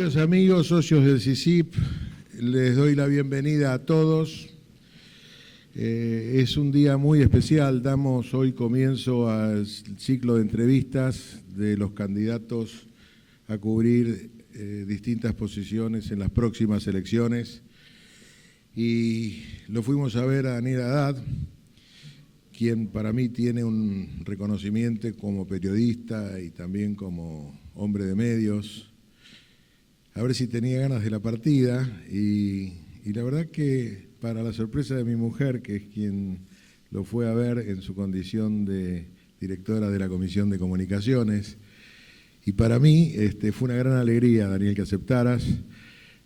Queridos amigos, socios del CICIP, les doy la bienvenida a todos. Es un día muy especial, damos hoy comienzo al ciclo de entrevistas de los candidatos a cubrir distintas posiciones en las próximas elecciones. Y lo fuimos a ver a Daniel Haddad, quien para mí tiene un reconocimiento como periodista y también como hombre de medios, a ver si tenía ganas de la partida, y la verdad que para la sorpresa de mi mujer, que es quien lo fue a ver en su condición de directora de la Comisión de Comunicaciones, y para mí fue una gran alegría, Daniel, que aceptaras.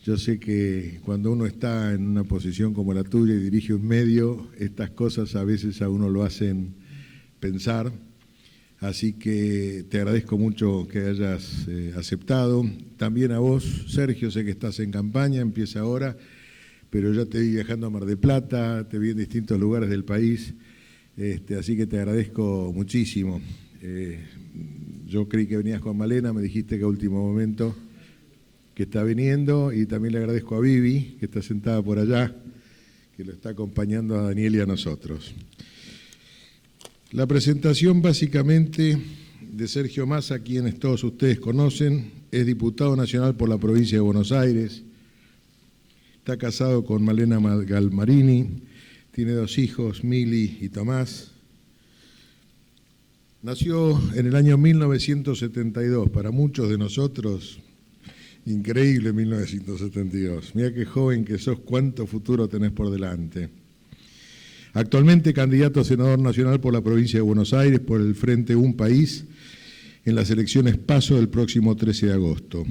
Yo sé que cuando uno está en una posición como la tuya y dirige un medio, estas cosas a veces a uno lo hacen pensar. Así que te agradezco mucho que hayas aceptado. También a vos, Sergio, sé que estás en campaña, empieza ahora, pero ya te vi viajando a Mar del Plata, te vi en distintos lugares del país, así que te agradezco muchísimo. Yo creí que venías con Malena, me dijiste que a último momento que está viniendo, y también le agradezco a Vivi, que está sentada por allá, que lo está acompañando a Daniel y a nosotros. La presentación básicamente de Sergio Massa, quienes todos ustedes conocen, es diputado nacional por la provincia de Buenos Aires, está casado con Malena Galmarini, tiene 2 hijos, Mili y Tomás. Nació en el año 1972, para muchos de nosotros, increíble 1972. Mira qué joven que sos, cuánto futuro tenés por delante. Actualmente candidato a senador nacional por la provincia de Buenos Aires por el Frente Un País en las elecciones PASO del próximo 13 de agosto.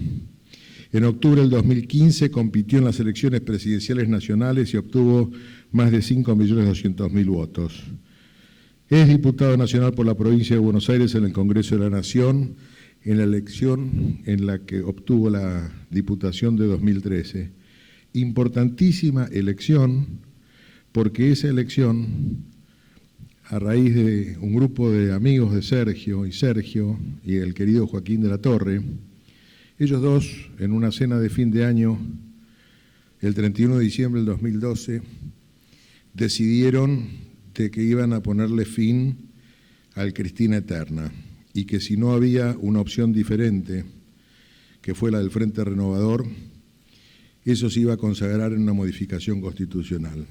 En octubre del 2015 compitió en las elecciones presidenciales nacionales y obtuvo más de 5.200.000 votos. Es diputado nacional por la provincia de Buenos Aires en el Congreso de la Nación, en la elección en la que obtuvo la diputación de 2013. Importantísima elección, porque esa elección, a raíz de un grupo de amigos de Sergio y el querido Joaquín de la Torre, ellos dos, en una cena de fin de año, el 31 de diciembre del 2012, decidieron de que iban a ponerle fin al Cristina Eterna, y que si no había una opción diferente, que fue la del Frente Renovador, eso se iba a consagrar en una modificación constitucional.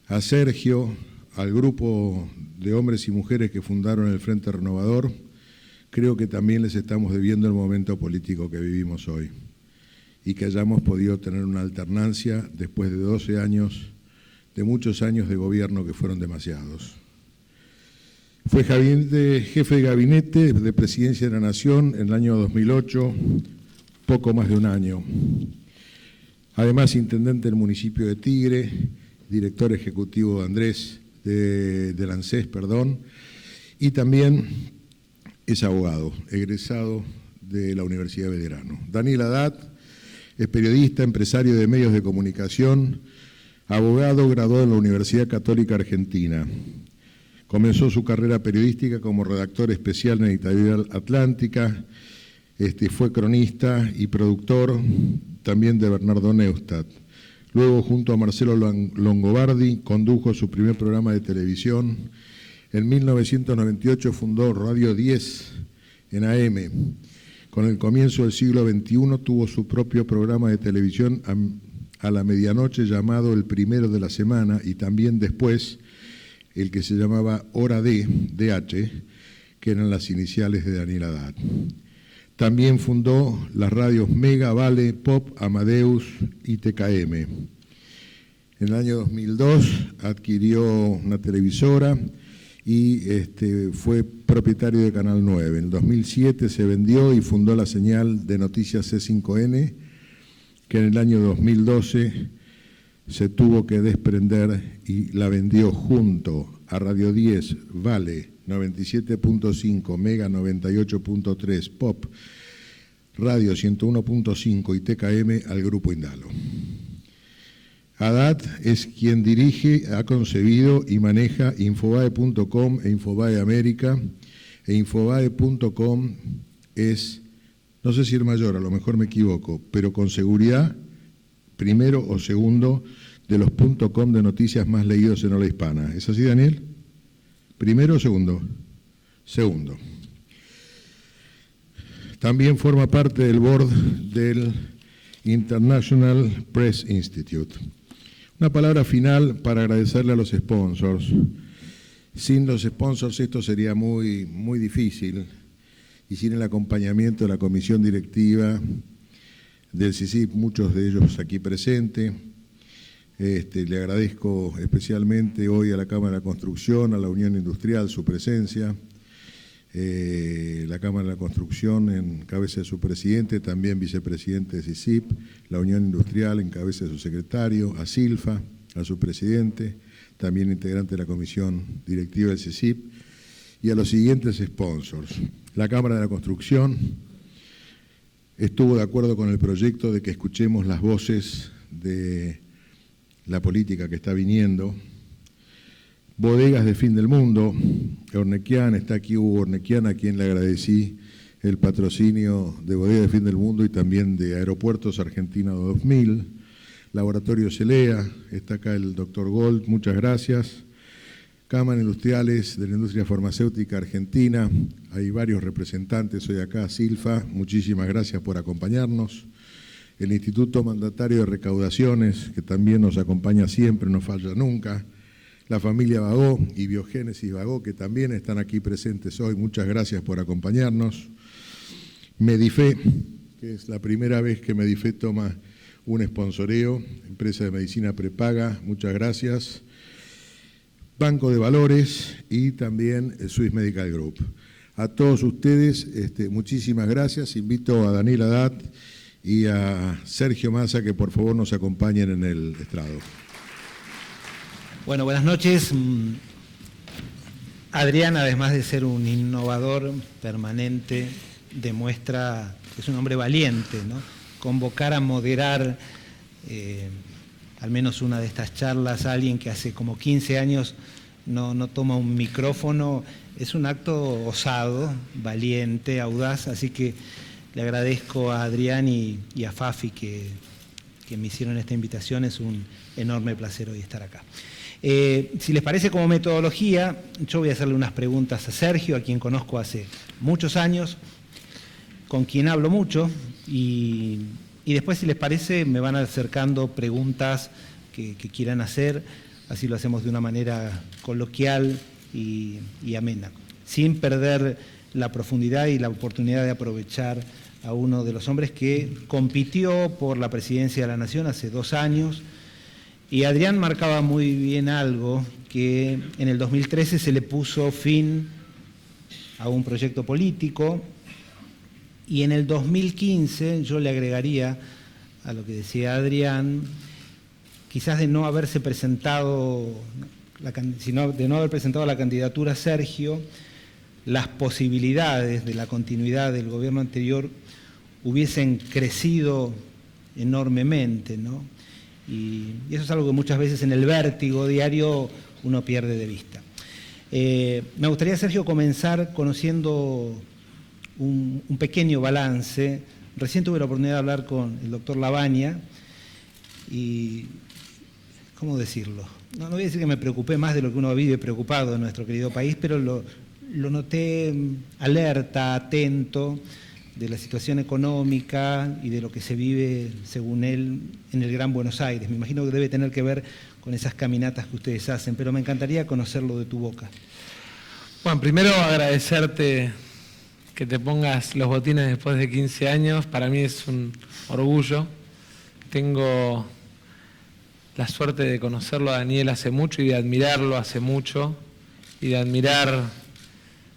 A Sergio, al grupo de hombres y mujeres que fundaron el Frente Renovador, creo que también les estamos debiendo el momento político que vivimos hoy, y que hayamos podido tener una alternancia después de 12 años, de muchos años de gobierno que fueron demasiados. Fue jefe de gabinete de Presidencia de la Nación en el año 2008, poco más de un año. Además, intendente del municipio de Tigre, director ejecutivo de ANSES, y también es abogado, egresado de la Universidad de Belgrano. Daniel Haddad es periodista, empresario de medios de comunicación, abogado, graduado en la Universidad Católica Argentina. Comenzó su carrera periodística como redactor especial en Editorial Atlántica, fue cronista y productor también de Bernardo Neustadt. Luego, junto a Marcelo Longobardi, condujo su primer programa de televisión. En 1998 fundó Radio 10 en AM. Con el comienzo del siglo XXI tuvo su propio programa de televisión a la medianoche llamado El Primero de la Semana, y también después el que se llamaba Hora D, DH, que eran las iniciales de Daniel Haddad. También fundó las radios Mega, Vale, Pop, Amadeus y TKM. En el año 2002 adquirió una televisora y fue propietario de Canal 9. En el 2007 se vendió y fundó la señal de noticias C5N, que en el año 2012 se tuvo que desprender y la vendió junto a Radio 10, Vale 97.5, Mega 98.3, Pop, Radio 101.5 y TKM al Grupo Indalo. Haddad es quien dirige, ha concebido y maneja Infobae.com e Infobae América, e Infobae.com es no sé si el mayor, a lo mejor me equivoco, pero con seguridad, primero o segundo de los .com de noticias más leídos en habla hispana. ¿Es así, Daniel? ¿Primero o segundo? Segundo. También forma parte del board del International Press Institute. Una palabra final para agradecerle a los sponsors. Sin los sponsors esto sería muy difícil, y sin el acompañamiento de la comisión directiva del CICIP, muchos de ellos aquí presentes. Le agradezco especialmente hoy a la Cámara de la Construcción, a la Unión Industrial, su presencia. La Cámara de la Construcción en cabeza de su presidente, también vicepresidente de CICIP, la Unión Industrial en cabeza de su secretario, a Silfa, a su presidente, también integrante de la comisión directiva del CICIP, y a los siguientes sponsors. La Cámara de la Construcción estuvo de acuerdo con el proyecto de que escuchemos las voces de la política que está viniendo. Bodegas de Fin del Mundo, Ornequian, está aquí Hugo Ornequian, a quien le agradecí el patrocinio de Bodegas de Fin del Mundo y también de Aeropuertos Argentina 2000. Laboratorio Celea, está acá el doctor Gold, muchas gracias. Cámara Industriales de la Industria Farmacéutica Argentina, hay varios representantes hoy acá, Silfa, muchísimas gracias por acompañarnos. El Instituto Mandatario de Recaudaciones, que también nos acompaña siempre, no falla nunca. La familia Bagó y Biogénesis Bagó, que también están aquí presentes hoy, muchas gracias por acompañarnos. Medife, que es la primera vez que Medife toma un sponsoreo, empresa de medicina prepaga, muchas gracias. Banco de Valores y también el Swiss Medical Group. A todos ustedes, muchísimas gracias. Invito a Daniel Haddad y a Sergio Massa que por favor nos acompañen en el estrado. Bueno, buenas noches. Adrián, además de ser un innovador permanente, demuestra que es un hombre valiente, ¿no? Convocar a moderar al menos una de estas charlas a alguien que hace como 15 años no toma un micrófono, es un acto osado, valiente, audaz, así que le agradezco a Adrián y a Fafi que me hicieron esta invitación, es un enorme placer hoy estar acá. Si les parece como metodología, yo voy a hacerle unas preguntas a Sergio, a quien conozco hace muchos años, con quien hablo mucho, y después, si les parece, me van acercando preguntas que quieran hacer, así lo hacemos de una manera coloquial y amena, sin perder la profundidad y la oportunidad de aprovechar a uno de los hombres que compitió por la presidencia de la Nación hace 2 años, y Adrián marcaba muy bien algo, que en el 2013 se le puso fin a un proyecto político, y en el 2015 yo le agregaría a lo que decía Adrián, quizás de no haberse presentado, de no haber presentado la candidatura Sergio, las posibilidades de la continuidad del gobierno anterior hubiesen crecido enormemente, ¿no? Y eso es algo que muchas veces en el vértigo diario uno pierde de vista. Me gustaría, Sergio, comenzar conociendo un pequeño balance. Recién tuve la oportunidad de hablar con el doctor Lavagna y, ¿cómo decirlo? No voy a decir que me preocupé más de lo que uno vive preocupado en nuestro querido país, pero lo noté alerta, atento de la situación económica y de lo que se vive, según él, en el Gran Buenos Aires. Me imagino que debe tener que ver con esas caminatas que ustedes hacen, pero me encantaría conocerlo de tu boca. Bueno, primero agradecerte que te pongas los botines después de 15 años. Para mí es un orgullo. Tengo la suerte de conocerlo a Daniel hace mucho y de admirarlo hace mucho y de admirar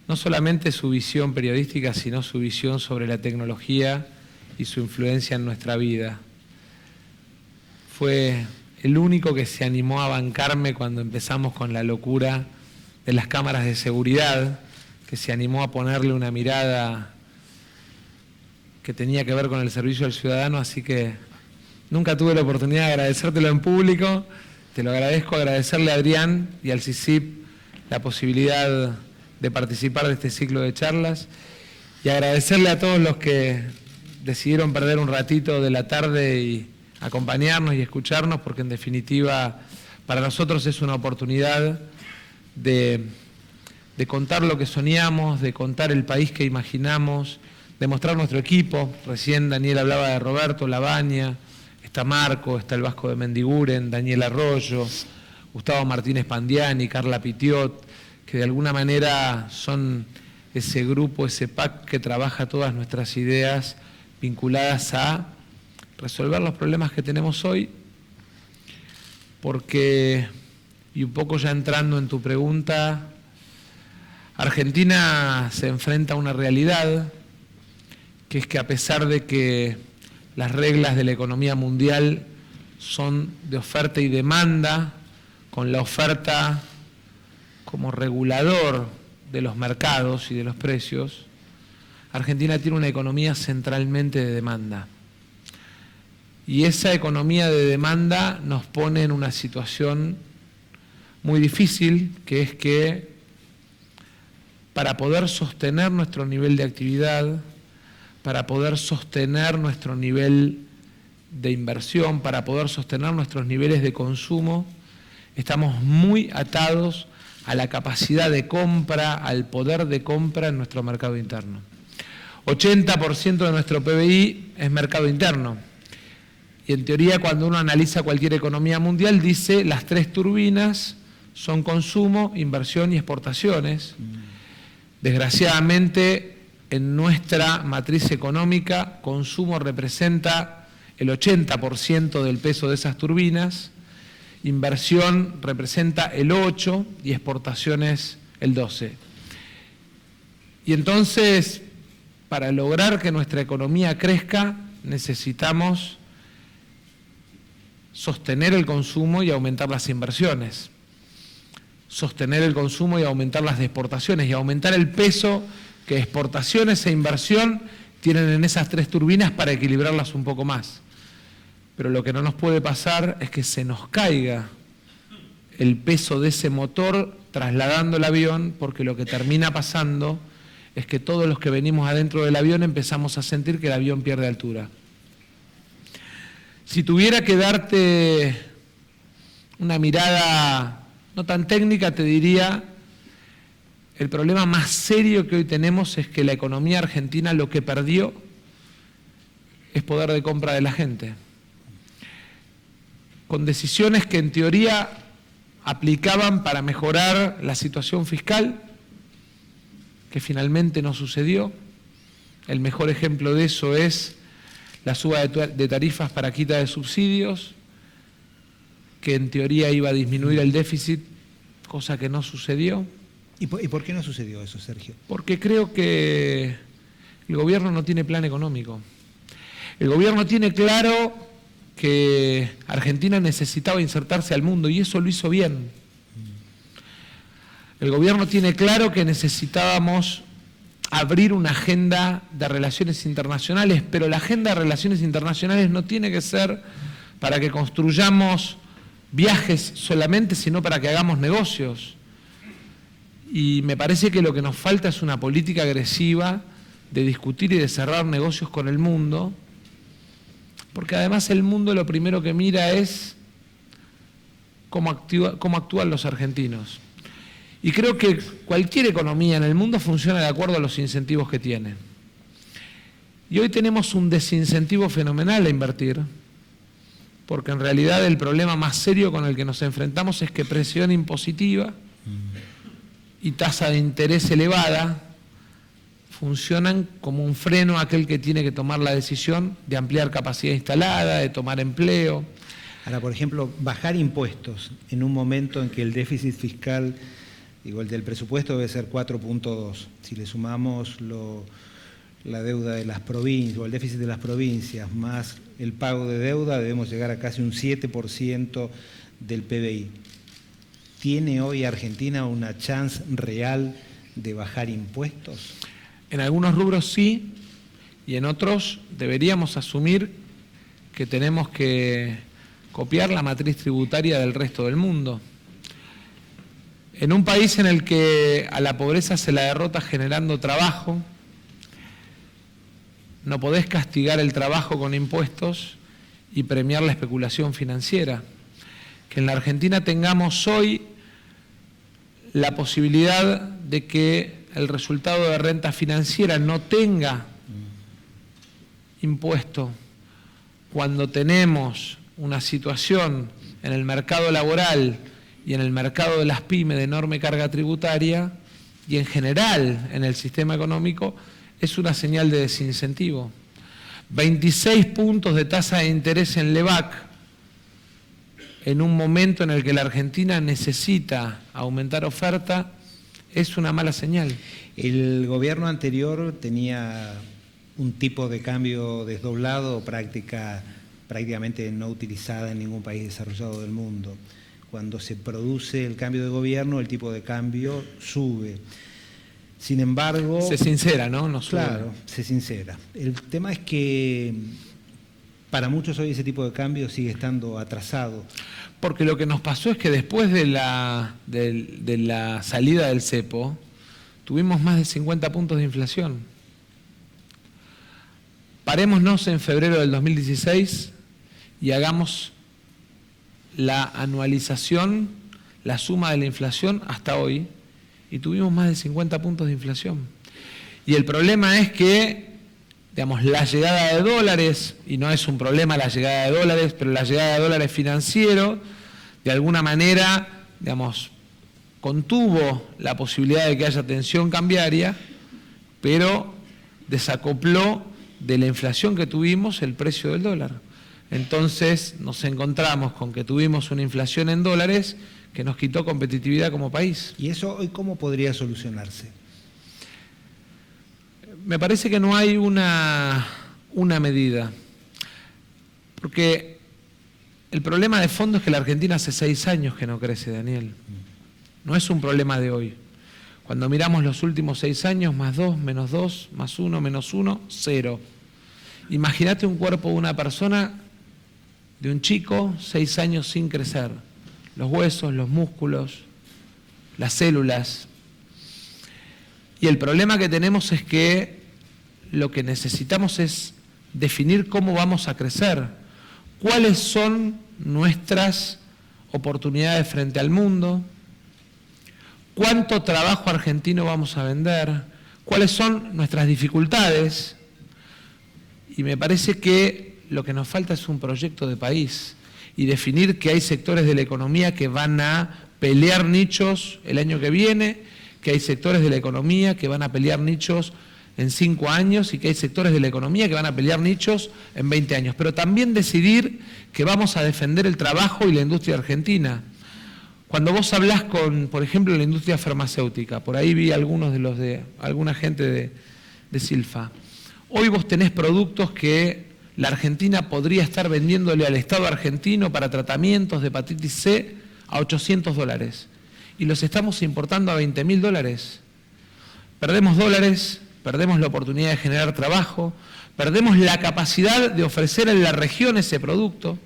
no solamente su visión periodística, sino su visión sobre la tecnología y su influencia en nuestra vida. Fue el único que se animó a bancarme cuando empezamos con la locura de las cámaras de seguridad, que se animó a ponerle una mirada que tenía que ver con el servicio al ciudadano, así que nunca tuve la oportunidad de agradecértelo en público. Te lo agradezco, agradecerle a Adrián y al CICIP la posibilidad de participar de este ciclo de charlas y agradecerle a todos los que decidieron perder un ratito de la tarde y acompañarnos y escucharnos, porque en definitiva para nosotros es una oportunidad de contar lo que soñamos, de contar el país que imaginamos, de mostrar nuestro equipo. Recién Daniel hablaba de Roberto Labaña, está Marco, está el Vasco de Mendiguren, Daniel Arroyo, Gustavo Martínez Pandiani, Carla Pitiot, que de alguna manera son ese grupo, ese pack que trabaja todas nuestras ideas vinculadas a resolver los problemas que tenemos hoy, porque, y un poco ya entrando en tu pregunta, Argentina se enfrenta a una realidad, que es que a pesar de que las reglas de la economía mundial son de oferta y demanda, con la oferta como regulador de los mercados y de los precios, Argentina tiene una economía centralmente de demanda. Y esa economía de demanda nos pone en una situación muy difícil, que es que para poder sostener nuestro nivel de actividad, para poder sostener nuestro nivel de inversión, para poder sostener nuestros niveles de consumo, estamos muy atados a la capacidad de compra, al poder de compra en nuestro mercado interno. 80% de nuestro PBI es mercado interno. Y en teoría, cuando uno analiza cualquier economía mundial, dice las 3 turbinas son consumo, inversión y exportaciones. Desgraciadamente, en nuestra matriz económica, consumo representa el 80% del peso de esas turbinas, inversión representa el 8% y exportaciones el 12%. Y entonces, para lograr que nuestra economía crezca, necesitamos sostener el consumo y aumentar las inversiones, sostener el consumo y aumentar las exportaciones y aumentar el peso que exportaciones e inversión tienen en esas 3 turbinas para equilibrarlas un poco más. Pero lo que no nos puede pasar es que se nos caiga el peso de ese motor trasladando el avión, porque lo que termina pasando es que todos los que venimos adentro del avión empezamos a sentir que el avión pierde altura. Si tuviera que darte una mirada no tan técnica, te diría, el problema más serio que hoy tenemos es que la economía argentina lo que perdió es poder de compra de la gente. Con decisiones que en teoría aplicaban para mejorar la situación fiscal, que finalmente no sucedió. El mejor ejemplo de eso es la suba de tarifas para quita de subsidios, que en teoría iba a disminuir el déficit, cosa que no sucedió. ¿Y por qué no sucedió eso, Sergio? Porque creo que el gobierno no tiene plan económico. El gobierno tiene claro que Argentina necesitaba insertarse al mundo y eso lo hizo bien. El gobierno tiene claro que necesitábamos abrir una agenda de relaciones internacionales, pero la agenda de relaciones internacionales no tiene que ser para que construyamos viajes solamente, sino para que hagamos negocios. Y me parece que lo que nos falta es una política agresiva de discutir y de cerrar negocios con el mundo, porque además el mundo lo primero que mira es cómo actúan los argentinos. Y creo que cualquier economía en el mundo funciona de acuerdo a los incentivos que tiene. Y hoy tenemos un desincentivo fenomenal a invertir, porque en realidad el problema más serio con el que nos enfrentamos es que presión impositiva y tasa de interés elevada funcionan como un freno a aquel que tiene que tomar la decisión de ampliar capacidad instalada, de tomar empleo. Ahora, por ejemplo, bajar impuestos en un momento en que el déficit fiscal, el del presupuesto debe ser 4.2. Si le sumamos la deuda de las provincias o el déficit de las provincias más el pago de deuda, debemos llegar a casi un 7% del PBI. ¿Tiene hoy Argentina una chance real de bajar impuestos? En algunos rubros sí, y en otros deberíamos asumir que tenemos que copiar la matriz tributaria del resto del mundo. En un país en el que a la pobreza se la derrota generando trabajo, no podés castigar el trabajo con impuestos y premiar la especulación financiera. Que en la Argentina tengamos hoy la posibilidad de que el resultado de renta financiera no tenga impuesto cuando tenemos una situación en el mercado laboral y en el mercado de las pymes de enorme carga tributaria y en general en el sistema económico, es una señal de desincentivo. 26 puntos de tasa de interés en LEVAC en un momento en el que la Argentina necesita aumentar oferta es una mala señal. El gobierno anterior tenía un tipo de cambio desdoblado, prácticamente no utilizada en ningún país desarrollado del mundo. Cuando se produce el cambio de gobierno, el tipo de cambio sube. Sin embargo... Se sincera, ¿no? No sube. Claro, se sincera. El tema es que para muchos hoy ese tipo de cambio sigue estando atrasado. Porque lo que nos pasó es que después de la salida del cepo, tuvimos más de 50 puntos de inflación. Parémonos en febrero del 2016 y hagamos la anualización, la suma de la inflación hasta hoy, y tuvimos más de 50 puntos de inflación. Y el problema es que, digamos, la llegada de dólares, y no es un problema la llegada de dólares, pero la llegada de dólares financiero, de alguna manera, digamos, contuvo la posibilidad de que haya tensión cambiaria, pero desacopló de la inflación que tuvimos el precio del dólar. Entonces nos encontramos con que tuvimos una inflación en dólares que nos quitó competitividad como país. ¿Y eso hoy cómo podría solucionarse? Me parece que no hay una medida, porque el problema de fondo es que la Argentina hace 6 años que no crece, Daniel. No es un problema de hoy. Cuando miramos los últimos 6 años, +2, -2, +1, -1, 0. Imagínate un cuerpo de una persona, de un chico, 6 años sin crecer. Los huesos, los músculos, las células. Y el problema que tenemos es que lo que necesitamos es definir cómo vamos a crecer, cuáles son nuestras oportunidades frente al mundo, cuánto trabajo argentino vamos a vender, cuáles son nuestras dificultades. Y me parece que lo que nos falta es un proyecto de país y definir que hay sectores de la economía que van a pelear nichos el año que viene, que hay sectores de la economía que van a pelear nichos en 5 años y que hay sectores de la economía que van a pelear nichos en 20 años. Pero también decidir que vamos a defender el trabajo y la industria argentina. Cuando vos hablás con, por ejemplo, la industria farmacéutica, por ahí vi algunos de alguna gente de Silfa, hoy vos tenés productos que la Argentina podría estar vendiéndole al Estado argentino para tratamientos de hepatitis C a $800 y los estamos importando a $20.000. Perdemos dólares, perdemos la oportunidad de generar trabajo, perdemos la capacidad de ofrecer en la región ese producto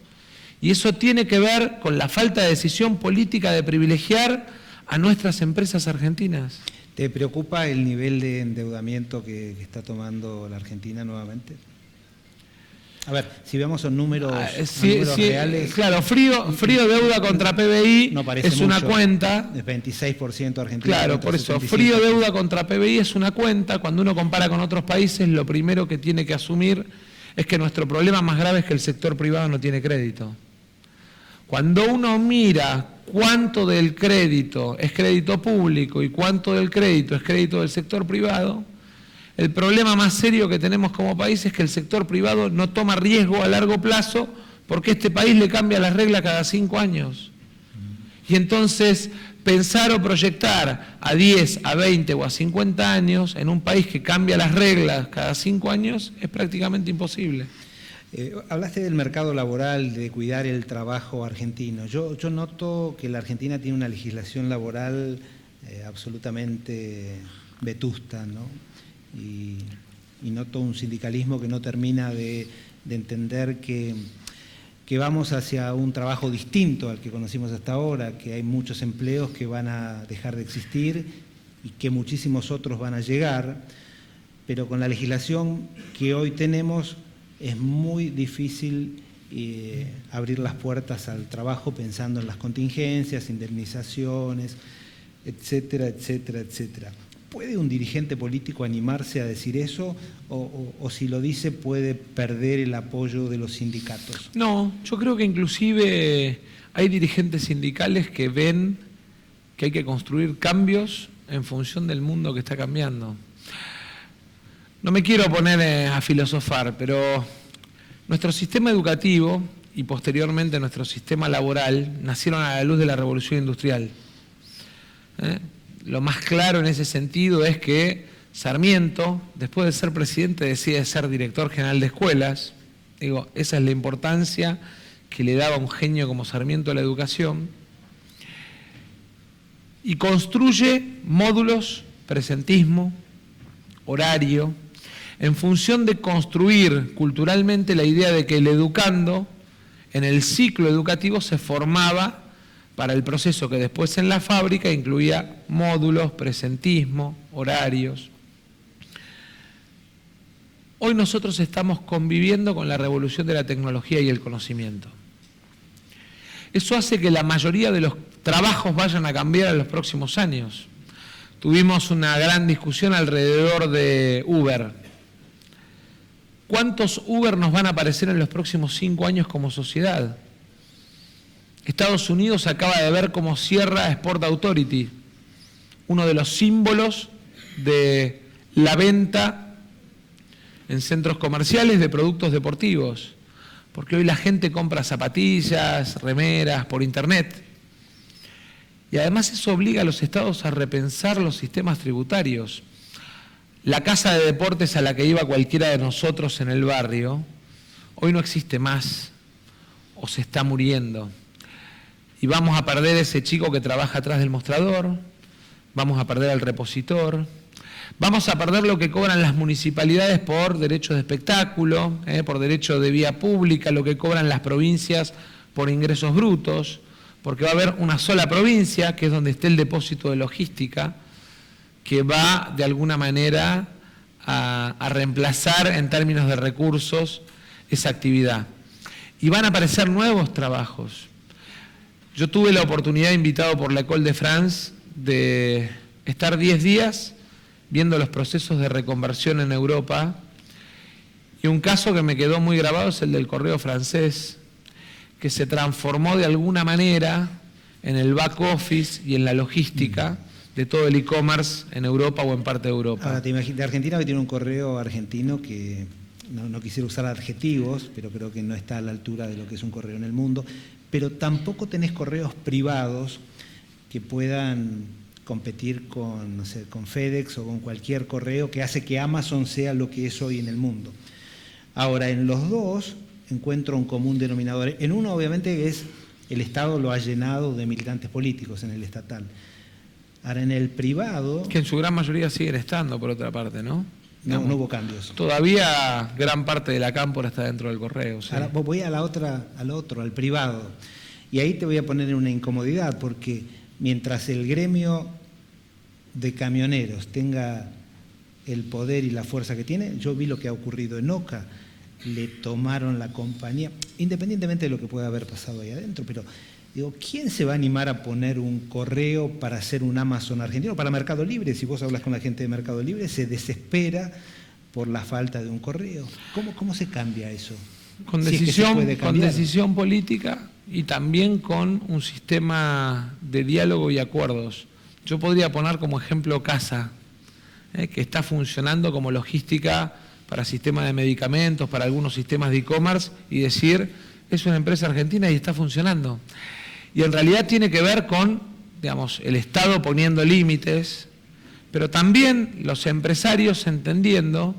y eso tiene que ver con la falta de decisión política de privilegiar a nuestras empresas argentinas. ¿Te preocupa el nivel de endeudamiento que está tomando la Argentina nuevamente? A ver, si vemos los números, reales... Claro, frío deuda contra PBI no parece es mucho, una cuenta... Es 26% Argentina. Claro, por eso, frío deuda contra PBI es una cuenta. Cuando uno compara con otros países, lo primero que tiene que asumir es que nuestro problema más grave es que el sector privado no tiene crédito. Cuando uno mira cuánto del crédito es crédito público y cuánto del crédito es crédito del sector privado, el problema más serio que tenemos como país es que el sector privado no toma riesgo a largo plazo porque este país le cambia las reglas cada 5 años. Y entonces pensar o proyectar a 10, a 20 o a 50 años en un país que cambia las reglas cada 5 años es prácticamente imposible. Hablaste del mercado laboral, de cuidar el trabajo argentino. Yo noto que la Argentina tiene una legislación laboral absolutamente vetusta, ¿no? Y noto un sindicalismo que no termina de entender que vamos hacia un trabajo distinto al que conocimos hasta ahora, que hay muchos empleos que van a dejar de existir y que muchísimos otros van a llegar. pero con la legislación que hoy tenemos es muy difícil abrir las puertas al trabajo pensando en las contingencias, indemnizaciones, etcétera, etcétera, etcétera. ¿Puede un dirigente político animarse a decir eso o si lo dice puede perder el apoyo de los sindicatos? No, yo creo que inclusive hay dirigentes sindicales que ven que hay que construir cambios en función del mundo que está cambiando. No me quiero poner a filosofar, pero nuestro sistema educativo y posteriormente nuestro sistema laboral nacieron a la luz de la Revolución Industrial. Lo más claro en ese sentido es que Sarmiento, después de ser presidente, decide ser director general de escuelas. Digo, esa es la importancia que le daba un genio como Sarmiento a la educación. Y construye módulos, presentismo, horario, en función de construir culturalmente la idea de que el educando en el ciclo educativo se formaba para el proceso que después en la fábrica incluía módulos, presentismo, horarios. Hoy nosotros estamos conviviendo con la revolución de la tecnología y el conocimiento. Eso hace que la mayoría de los trabajos vayan a cambiar en los próximos años. Tuvimos una gran discusión alrededor de Uber. ¿Cuántos Uber nos van a aparecer en los próximos 5 años como sociedad? Estados Unidos acaba de ver cómo cierra Sport Authority, uno de los símbolos de la venta en centros comerciales de productos deportivos, porque hoy la gente compra zapatillas, remeras por internet. Y además eso obliga a los estados a repensar los sistemas tributarios. La casa de deportes a la que iba cualquiera de nosotros en el barrio, hoy no existe más, o se está muriendo. Y vamos a perder ese chico que trabaja atrás del mostrador, vamos a perder al repositor, vamos a perder lo que cobran las municipalidades por derechos de espectáculo, por derecho de vía pública, lo que cobran las provincias por ingresos brutos, porque va a haber una sola provincia, que es donde esté el depósito de logística, que va de alguna manera a reemplazar en términos de recursos esa actividad. Y van a aparecer nuevos trabajos. Yo tuve la oportunidad, invitado por la École de France, de estar 10 días viendo los procesos de reconversión en Europa, y un caso que me quedó muy grabado es el del correo francés, que se transformó de alguna manera en el back office y en la logística de todo el e-commerce en Europa o en parte de Europa. Ahora, te imaginas, de Argentina que tiene un correo argentino que no quisiera usar adjetivos, pero creo que no está a la altura de lo que es un correo en el mundo, pero tampoco tenés correos privados que puedan competir con, no sé, con FedEx o con cualquier correo que hace que Amazon sea lo que es hoy en el mundo. Ahora, en los dos encuentro un común denominador. En uno, obviamente, es el Estado lo ha llenado de militantes políticos en el estatal. Ahora, en el privado... Que en su gran mayoría siguen estando, por otra parte, ¿no? No hubo cambios. Todavía gran parte de la cámpora está dentro del correo. ¿Sí? Ahora voy a al privado. Y ahí te voy a poner en una incomodidad, porque mientras el gremio de camioneros tenga el poder y la fuerza que tiene, yo vi lo que ha ocurrido en Oca. Le tomaron la compañía, independientemente de lo que pueda haber pasado ahí adentro, pero digo, ¿quién se va a animar a poner un correo para hacer un Amazon argentino? Para Mercado Libre, si vos hablas con la gente de Mercado Libre, se desespera por la falta de un correo. ¿Cómo se cambia eso? Con con decisión política y también con un sistema de diálogo y acuerdos. Yo podría poner como ejemplo Casa, que está funcionando como logística para sistemas de medicamentos, para algunos sistemas de e-commerce, y decir, es una empresa argentina y está funcionando. Y en realidad tiene que ver con, digamos, el Estado poniendo límites, pero también los empresarios entendiendo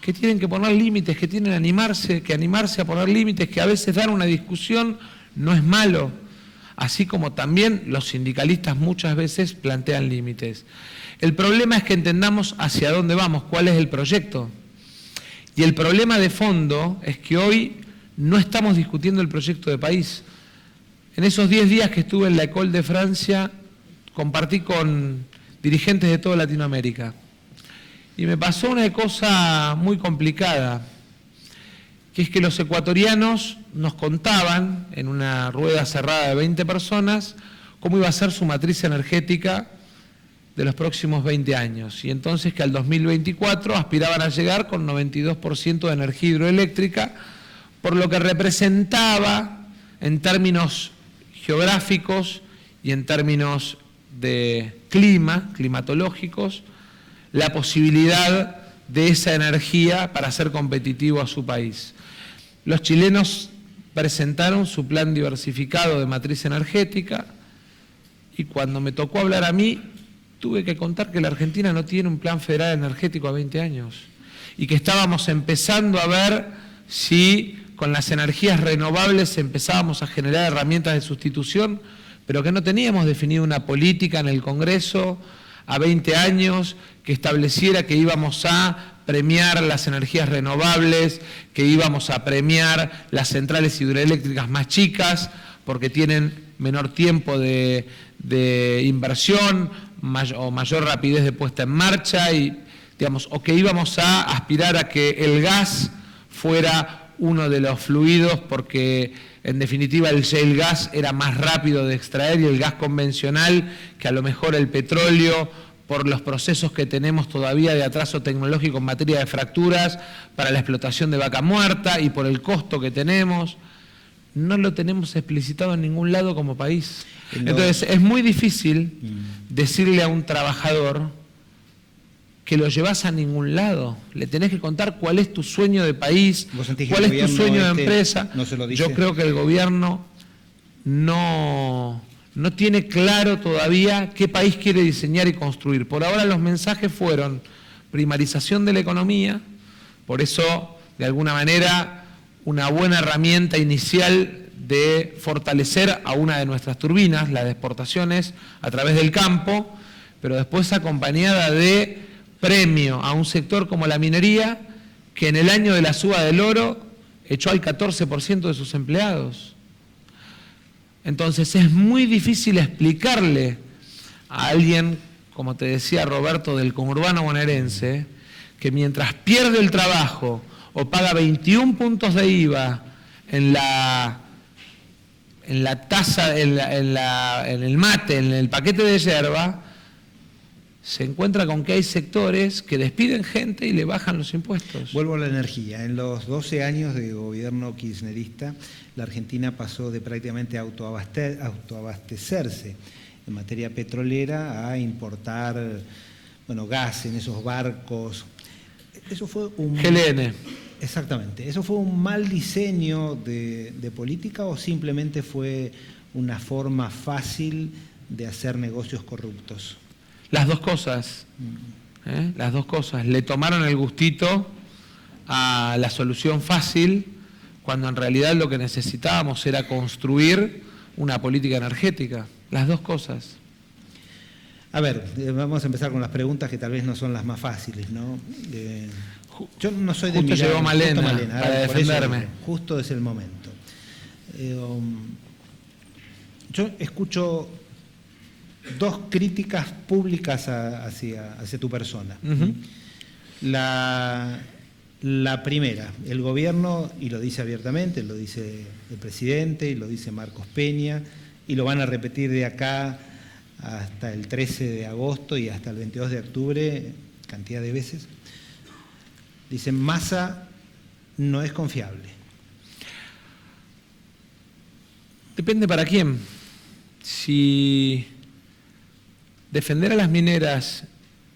que tienen que poner límites, que tienen que animarse a poner límites, que a veces dar una discusión no es malo, así como también los sindicalistas muchas veces plantean límites. El problema es que entendamos hacia dónde vamos, cuál es el proyecto. Y el problema de fondo es que hoy no estamos discutiendo el proyecto de país. En esos 10 días que estuve en la École de Francia, compartí con dirigentes de toda Latinoamérica. Y me pasó una cosa muy complicada, que es que los ecuatorianos nos contaban, en una rueda cerrada de 20 personas, cómo iba a ser su matriz energética de los próximos 20 años. Y entonces que al 2024 aspiraban a llegar con 92% de energía hidroeléctrica, por lo que representaba en términos geográficos y en términos de climatológicos, la posibilidad de esa energía para ser competitivo a su país. Los chilenos presentaron su plan diversificado de matriz energética y cuando me tocó hablar a mí, tuve que contar que la Argentina no tiene un plan federal energético a 20 años y que estábamos empezando a ver si con las energías renovables empezábamos a generar herramientas de sustitución, pero que no teníamos definido una política en el Congreso a 20 años que estableciera que íbamos a premiar las energías renovables, que íbamos a premiar las centrales hidroeléctricas más chicas porque tienen menor tiempo de inversión o mayor rapidez de puesta en marcha, y, digamos, o que íbamos a aspirar a que el gas fuera uno de los fluidos porque en definitiva el shale gas era más rápido de extraer y el gas convencional, que a lo mejor el petróleo, por los procesos que tenemos todavía de atraso tecnológico en materia de fracturas para la explotación de vaca muerta y por el costo que tenemos, no lo tenemos explicitado en ningún lado como país. Entonces es muy difícil decirle a un trabajador que lo llevas a ningún lado. Le tenés que contar cuál es tu sueño de país, cuál es tu sueño de empresa. No se lo dice. Yo creo que el gobierno no tiene claro todavía qué país quiere diseñar y construir. Por ahora los mensajes fueron primarización de la economía, por eso, de alguna manera, una buena herramienta inicial de fortalecer a una de nuestras turbinas, la de exportaciones, a través del campo, pero después acompañada de premio a un sector como la minería, que en el año de la suba del oro echó al 14% de sus empleados. Entonces es muy difícil explicarle a alguien, como te decía Roberto, del conurbano bonaerense, que mientras pierde el trabajo o paga 21 puntos de IVA en la tasa, en el mate, en el paquete de yerba, se encuentra con que hay sectores que despiden gente y le bajan los impuestos. Vuelvo a la energía. En los 12 años de gobierno kirchnerista, la Argentina pasó de prácticamente autoabastecerse en materia petrolera a importar, bueno, gas en esos barcos. Eso fue un... GLN. Exactamente. ¿Eso fue un mal diseño de política o simplemente fue una forma fácil de hacer negocios corruptos? Las dos cosas. Las dos cosas. Le tomaron el gustito a la solución fácil, cuando en realidad lo que necesitábamos era construir una política energética. Las dos cosas. A ver, vamos a empezar con las preguntas que tal vez no son las más fáciles, ¿no? Yo no soy de justo mirar, llegó Malena para defenderme. Eso, justo es el momento. Yo escucho dos críticas públicas hacia tu persona. La primera, el gobierno, y lo dice abiertamente, lo dice el presidente, y lo dice Marcos Peña, y lo van a repetir de acá hasta el 13 de agosto y hasta el 22 de octubre, cantidad de veces. Dicen, Massa no es confiable. Depende para quién. Si defender a las mineras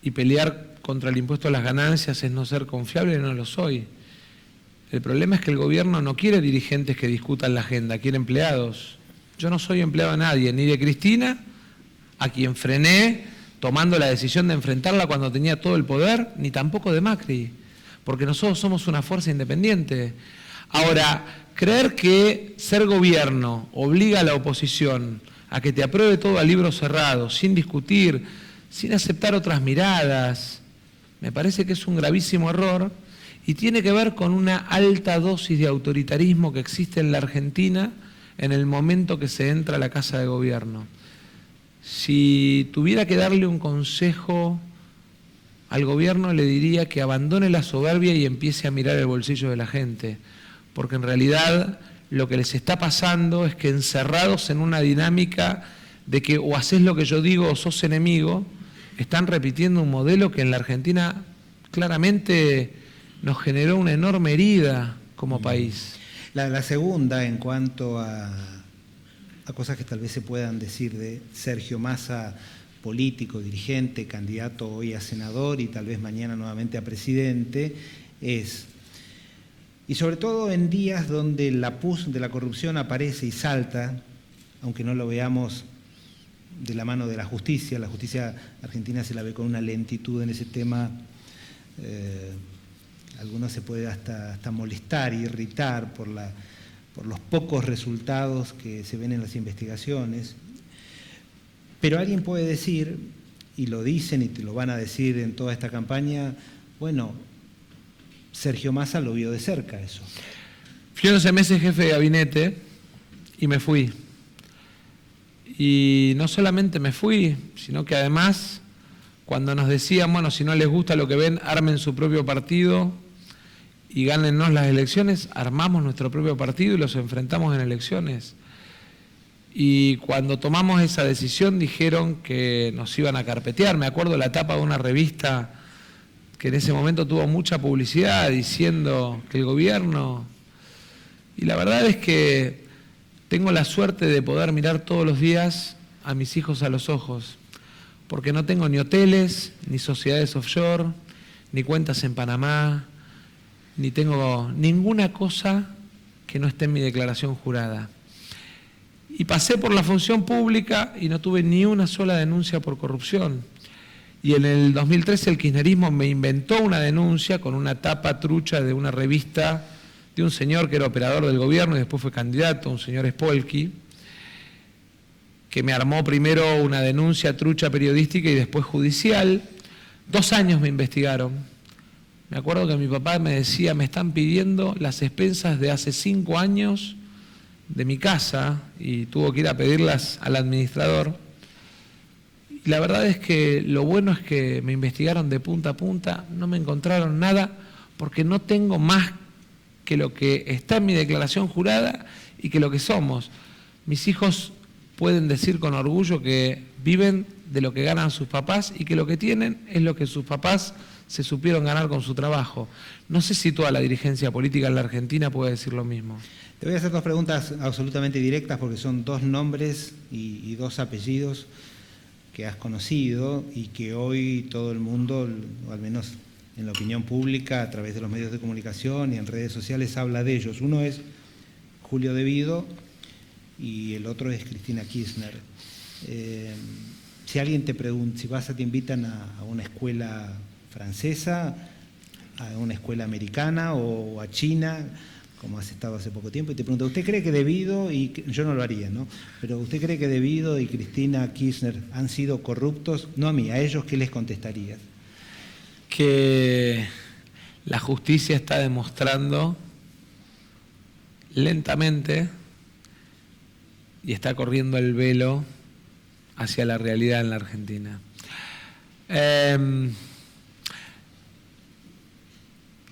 y pelear contra el impuesto a las ganancias es no ser confiable, no lo soy. El problema es que el gobierno no quiere dirigentes que discutan la agenda, quiere empleados. Yo no soy empleado de nadie, ni de Cristina, a quien frené tomando la decisión de enfrentarla cuando tenía todo el poder, ni tampoco de Macri, porque nosotros somos una fuerza independiente. Ahora, creer que ser gobierno obliga a la oposición a que te apruebe todo a libro cerrado, sin discutir, sin aceptar otras miradas, me parece que es un gravísimo error y tiene que ver con una alta dosis de autoritarismo que existe en la Argentina en el momento que se entra a la Casa de Gobierno. Si tuviera que darle un consejo al gobierno le diría que abandone la soberbia y empiece a mirar el bolsillo de la gente, porque en realidad lo que les está pasando es que encerrados en una dinámica de que o haces lo que yo digo o sos enemigo, están repitiendo un modelo que en la Argentina claramente nos generó una enorme herida como país. La segunda, en cuanto a cosas que tal vez se puedan decir de Sergio Massa, político, dirigente, candidato hoy a senador y tal vez mañana nuevamente a presidente, es, y sobre todo en días donde la pus de la corrupción aparece y salta, aunque no lo veamos de la mano de la justicia argentina se la ve con una lentitud en ese tema, algunos se puede hasta molestar, irritar por los pocos resultados que se ven en las investigaciones. Pero alguien puede decir, y lo dicen y te lo van a decir en toda esta campaña, bueno, Sergio Massa lo vio de cerca eso. Fui 11 meses jefe de gabinete y me fui. Y no solamente me fui, sino que además, cuando nos decían, bueno, si no les gusta lo que ven, armen su propio partido y gánennos las elecciones, armamos nuestro propio partido y los enfrentamos en elecciones. Y cuando tomamos esa decisión dijeron que nos iban a carpetear. Me acuerdo la tapa de una revista que en ese momento tuvo mucha publicidad diciendo que el gobierno... Y la verdad es que tengo la suerte de poder mirar todos los días a mis hijos a los ojos, porque no tengo ni hoteles, ni sociedades offshore, ni cuentas en Panamá, ni tengo ninguna cosa que no esté en mi declaración jurada. Y pasé por la función pública y no tuve ni una sola denuncia por corrupción. Y en el 2013 el kirchnerismo me inventó una denuncia con una tapa trucha de una revista de un señor que era operador del gobierno y después fue candidato, un señor Spolky, que me armó primero una denuncia trucha periodística y después judicial. 2 años me investigaron. Me acuerdo que mi papá me decía, me están pidiendo las expensas de hace 5 años de mi casa, y tuvo que ir a pedirlas al administrador. Y la verdad es que lo bueno es que me investigaron de punta a punta, no me encontraron nada, porque no tengo más que lo que está en mi declaración jurada y que lo que somos. Mis hijos pueden decir con orgullo que viven de lo que ganan sus papás y que lo que tienen es lo que sus papás se supieron ganar con su trabajo. No sé si toda la dirigencia política en la Argentina puede decir lo mismo. Te voy a hacer 2 preguntas absolutamente directas porque son 2 nombres y 2 apellidos que has conocido y que hoy todo el mundo, o al menos en la opinión pública, a través de los medios de comunicación y en redes sociales, habla de ellos. Uno es Julio De Vido y el otro es Cristina Kirchner. Si alguien te pregunta, si te invitan a una escuela francesa, a una escuela americana o a China, como has estado hace poco tiempo, y te pregunta, ¿usted cree que De Vido, y yo no lo haría, ¿no? Pero ¿usted cree que De Vido y Cristina Kirchner han sido corruptos? No a mí, a ellos, ¿qué les contestarías? Que la justicia está demostrando lentamente y está corriendo el velo hacia la realidad en la Argentina.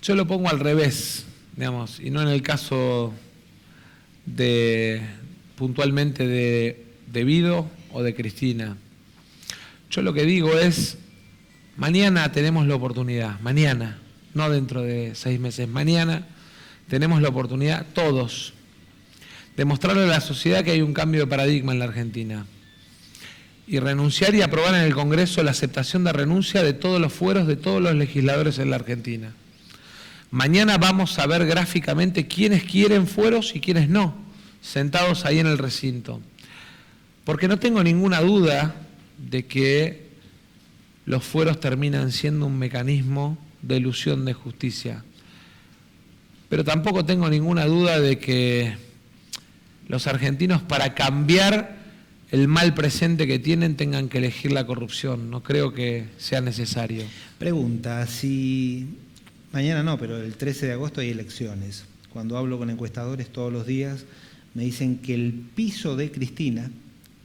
Yo lo pongo al revés, digamos, y no en el caso de puntualmente de Vido o de Cristina. Yo lo que digo es, mañana tenemos la oportunidad, mañana, no dentro de 6 meses, mañana tenemos la oportunidad todos de mostrarle a la sociedad que hay un cambio de paradigma en la Argentina y renunciar y aprobar en el Congreso la aceptación de renuncia de todos los fueros de todos los legisladores en la Argentina. Mañana vamos a ver gráficamente quiénes quieren fueros y quiénes no, sentados ahí en el recinto. Porque no tengo ninguna duda de que los fueros terminan siendo un mecanismo de elusión de justicia. Pero tampoco tengo ninguna duda de que los argentinos, para cambiar el mal presente que tienen, tengan que elegir la corrupción. No creo que sea necesario. Pregunta, si mañana no, pero el 13 de agosto hay elecciones. Cuando hablo con encuestadores todos los días, me dicen que el piso de Cristina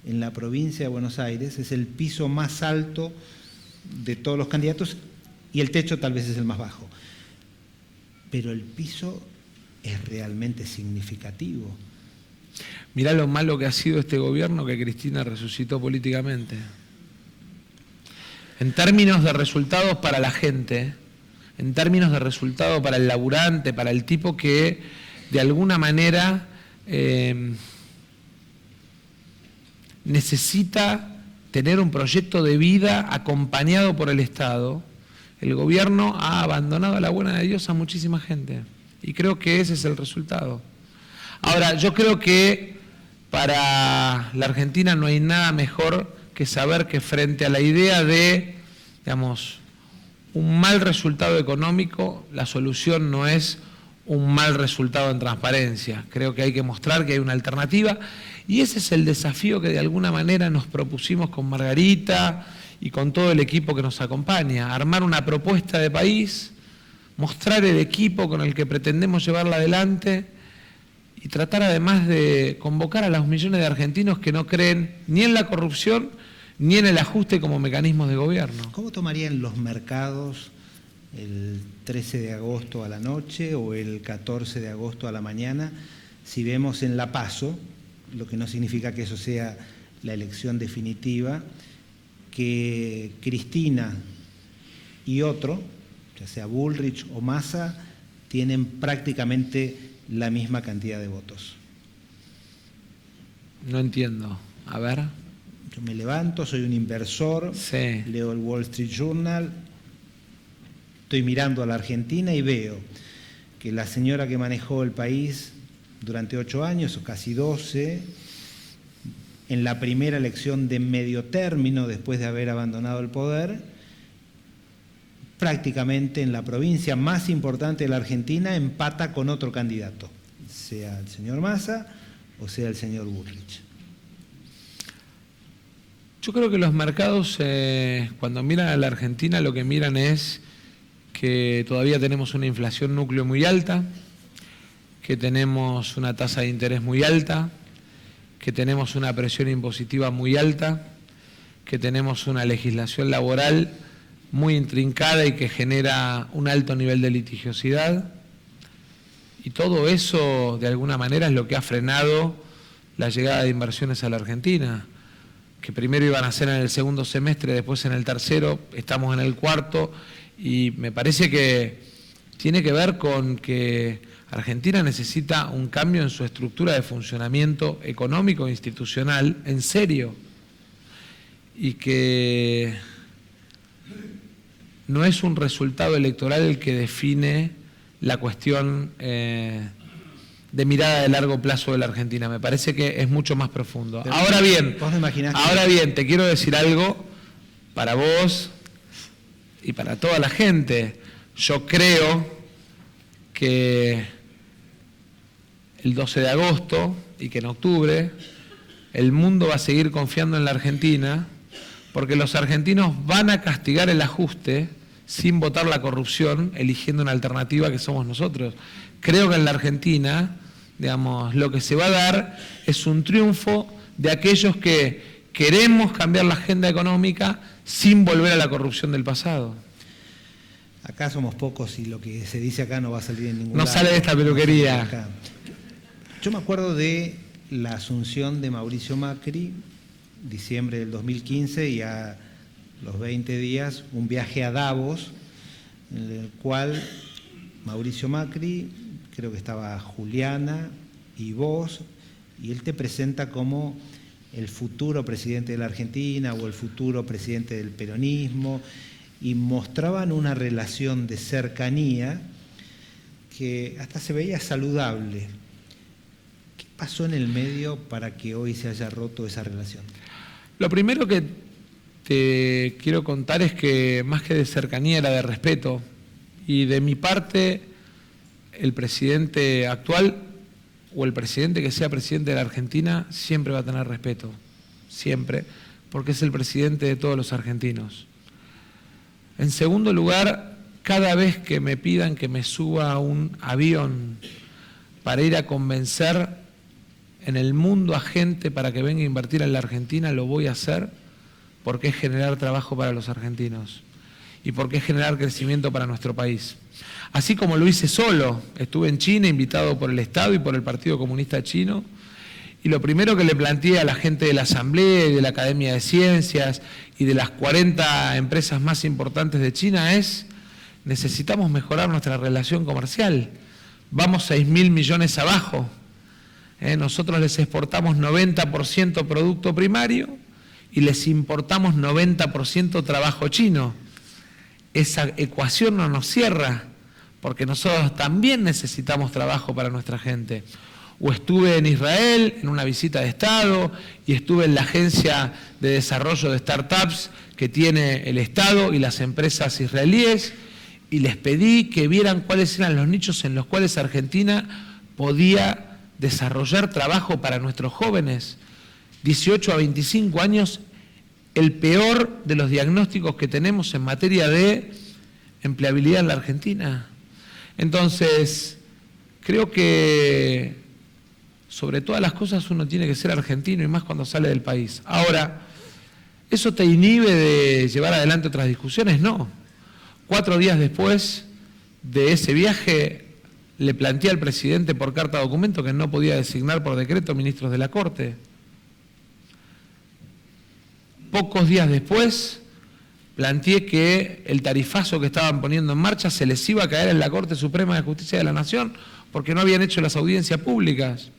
en la provincia de Buenos Aires es el piso más alto de todos los candidatos y el techo tal vez es el más bajo. Pero el piso es realmente significativo. Mirá lo malo que ha sido este gobierno que Cristina resucitó políticamente. En términos de resultados para la gente, en términos de resultados para el laburante, para el tipo que de alguna manera necesita tener un proyecto de vida acompañado por el Estado, el gobierno ha abandonado a la buena de Dios a muchísima gente. Y creo que ese es el resultado. Ahora, yo creo que para la Argentina no hay nada mejor que saber que frente a la idea de, digamos, un mal resultado económico, la solución no es un mal resultado en transparencia. Creo que hay que mostrar que hay una alternativa y ese es el desafío que de alguna manera nos propusimos con Margarita y con todo el equipo que nos acompaña, armar una propuesta de país, mostrar el equipo con el que pretendemos llevarla adelante y tratar además de convocar a los millones de argentinos que no creen ni en la corrupción ni en el ajuste como mecanismos de gobierno. ¿Cómo tomarían los mercados el 13 de agosto a la noche o el 14 de agosto a la mañana si vemos en la PASO, lo que no significa que eso sea la elección definitiva, que Cristina y otro, ya sea Bullrich o Massa, tienen prácticamente la misma cantidad de votos? No entiendo. A ver. Yo me levanto, soy un inversor, Sí. leo el Wall Street Journal, estoy mirando a la Argentina y veo que la señora que manejó el país durante 8 años, o casi 12, en la primera elección de medio término, después de haber abandonado el poder, prácticamente en la provincia más importante de la Argentina empata con otro candidato, sea el señor Massa o sea el señor Bullrich. Yo creo que los mercados, cuando miran a la Argentina, lo que miran es que todavía tenemos una inflación núcleo muy alta, que tenemos una tasa de interés muy alta, que tenemos una presión impositiva muy alta, que tenemos una legislación laboral muy intrincada y que genera un alto nivel de litigiosidad. Y todo eso, de alguna manera, es lo que ha frenado la llegada de inversiones a la Argentina, que primero iban a ser en el segundo semestre, después en el tercero, estamos en el cuarto, y me parece que tiene que ver con que Argentina necesita un cambio en su estructura de funcionamiento económico e institucional, en serio, y que no es un resultado electoral el que define la cuestión de mirada de largo plazo de la Argentina. Me parece que es mucho más profundo. Pero Ahora bien, te quiero decir algo para vos y para toda la gente. Yo creo que el 12 de agosto y que en octubre el mundo va a seguir confiando en la Argentina porque los argentinos van a castigar el ajuste sin votar la corrupción, eligiendo una alternativa que somos nosotros. Creo que en la Argentina, digamos, lo que se va a dar es un triunfo de aquellos que queremos cambiar la agenda económica sin volver a la corrupción del pasado. Acá somos pocos y lo que se dice acá no va a salir en ningún lado. No sale de esta peluquería. Yo me acuerdo de la asunción de Mauricio Macri, diciembre del 2015, y a los 20 días un viaje a Davos, en el cual Mauricio Macri, creo que estaba Juliana y vos, y él te presenta como el futuro presidente de la Argentina o el futuro presidente del peronismo, y mostraban una relación de cercanía que hasta se veía saludable. ¿Qué pasó en el medio para que hoy se haya roto esa relación? Lo primero que te quiero contar es que más que de cercanía era de respeto, y de mi parte el presidente actual o el presidente que sea presidente de la Argentina siempre va a tener respeto, siempre, porque es el presidente de todos los argentinos. En segundo lugar, cada vez que me pidan que me suba a un avión para ir a convencer en el mundo a gente para que venga a invertir en la Argentina, lo voy a hacer porque es generar trabajo para los argentinos. y por qué generar crecimiento para nuestro país. Así como lo hice solo, estuve en China invitado por el Estado y por el Partido Comunista Chino, y lo primero que le planteé a la gente de la Asamblea y de la Academia de Ciencias y de las 40 empresas más importantes de China es: necesitamos mejorar nuestra relación comercial. Vamos 6.000 millones abajo. Nosotros les exportamos 90% producto primario y les importamos 90% trabajo chino. Esa ecuación no nos cierra, porque nosotros también necesitamos trabajo para nuestra gente. O estuve en Israel en una visita de Estado y estuve en la Agencia de Desarrollo de Startups que tiene el Estado y las empresas israelíes, y les pedí que vieran cuáles eran los nichos en los cuales Argentina podía desarrollar trabajo para nuestros jóvenes. 18 a 25 años, el peor de los diagnósticos que tenemos en materia de empleabilidad en la Argentina. Entonces, creo que sobre todas las cosas uno tiene que ser argentino, y más cuando sale del país. Ahora, ¿eso te inhibe de llevar adelante otras discusiones? No. 4 días después de ese viaje, le planteé al presidente por carta documento que no podía designar por decreto ministros de la Corte. Pocos días después, planteé que el tarifazo que estaban poniendo en marcha se les iba a caer en la Corte Suprema de Justicia de la Nación porque no habían hecho las audiencias públicas.